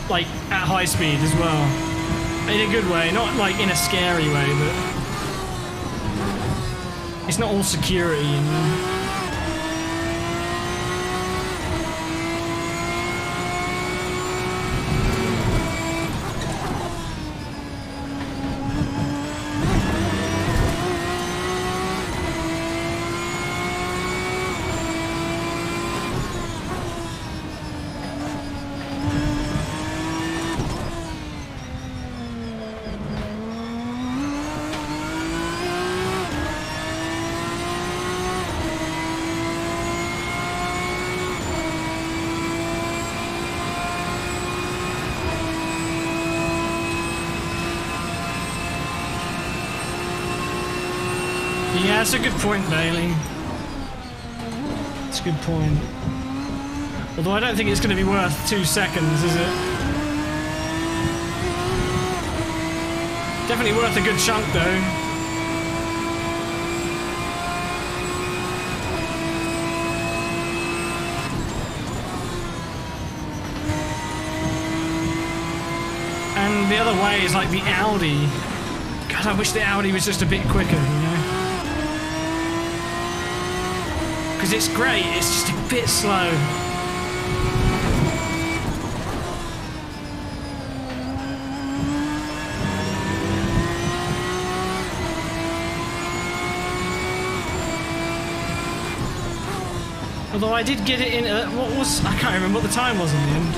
Like, at high speed as well. In a good way, not like in a scary way, but it's not all security, you know? Yeah, that's a good point, Bailey. That's a good point. Although I don't think it's going to be worth 2 seconds, is it? Definitely worth a good chunk, though. And the other way is like the Audi. God, I wish the Audi was just a bit quicker, you know? Because it's great, it's just a bit slow. Although I did get it in, I can't remember what the time was in the end.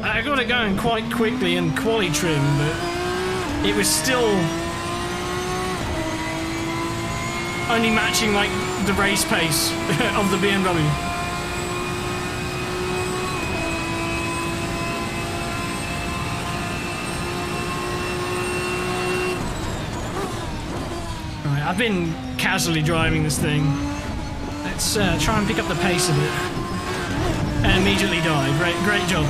I got it going quite quickly and quali trim, but it was still only matching like the race pace of the BMW. Right, I've been casually driving this thing. Let's try and pick up the pace a bit. And immediately die. Great job.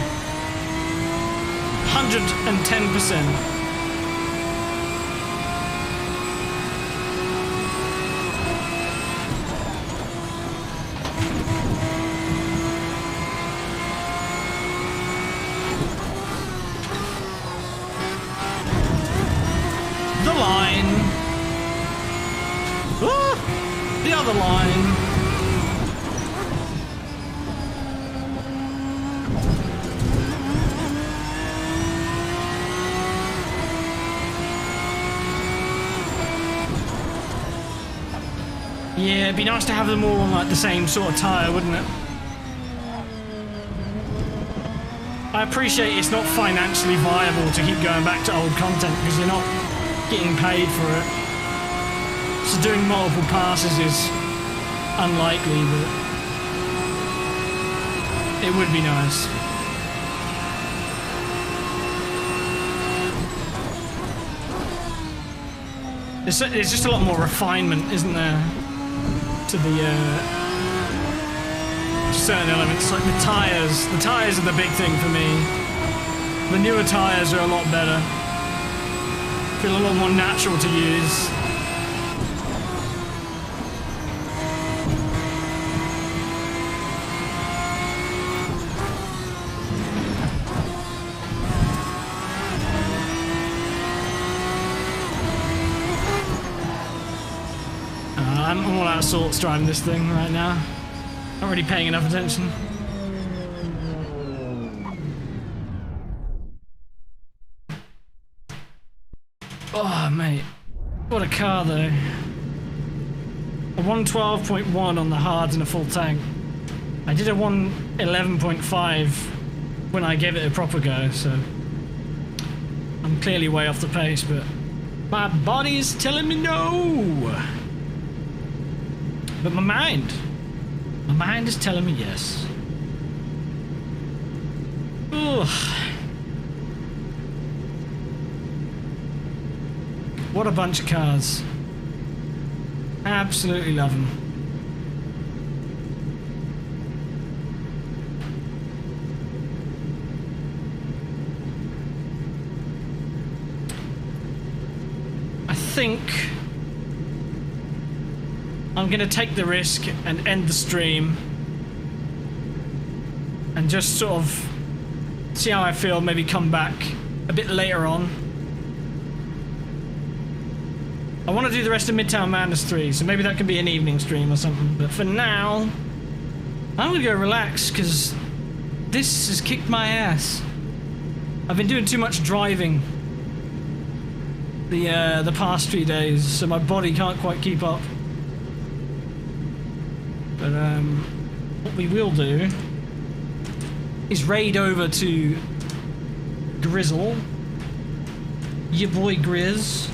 110%. The line. Ah, the other line. Yeah, it'd be nice to have them all on like the same sort of tyre, wouldn't it? I appreciate it's not financially viable to keep going back to old content because you're not getting paid for it. So doing multiple passes is unlikely, but it would be nice. There's just a lot more refinement, isn't there, to the certain elements, like the tyres. The tyres are the big thing for me. The newer tyres are a lot better. Feel a lot more natural to use. I'm all out of sorts driving this thing right now. Not really paying enough attention. Oh, mate. What a car, though. A 112.1 on the hards and a full tank. I did a 111.5 when I gave it a proper go, so I'm clearly way off the pace, but my body's telling me no. But my mind is telling me yes. Ugh. What a bunch of cars. Absolutely love them. I think I'm gonna take the risk and end the stream and just sort of see how I feel, maybe come back a bit later on. I want to do the rest of Midtown Madness 3, so maybe that could be an evening stream or something, but for now I'm gonna go relax because this has kicked my ass. I've been doing too much driving the past few days, so my body can't quite keep up. But what we will do is raid over to Grizzle, your boy Grizz,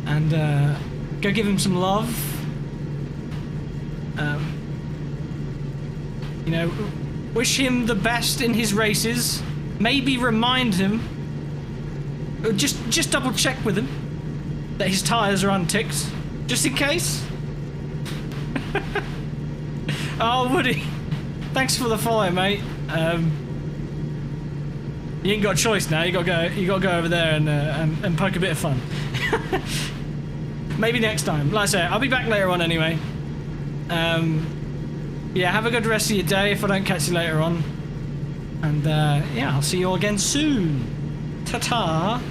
and go give him some love. You know, wish him the best in his races. Maybe remind him, just double check with him that his tyres are unticked, just in case. Oh, Woody, thanks for the follow, mate. You ain't got a choice now. You gotta go over there and poke a bit of fun. Maybe next time. Like I say, I'll be back later on anyway. Yeah, have a good rest of your day if I don't catch you later on. And yeah, I'll see you all again soon. Ta-ta.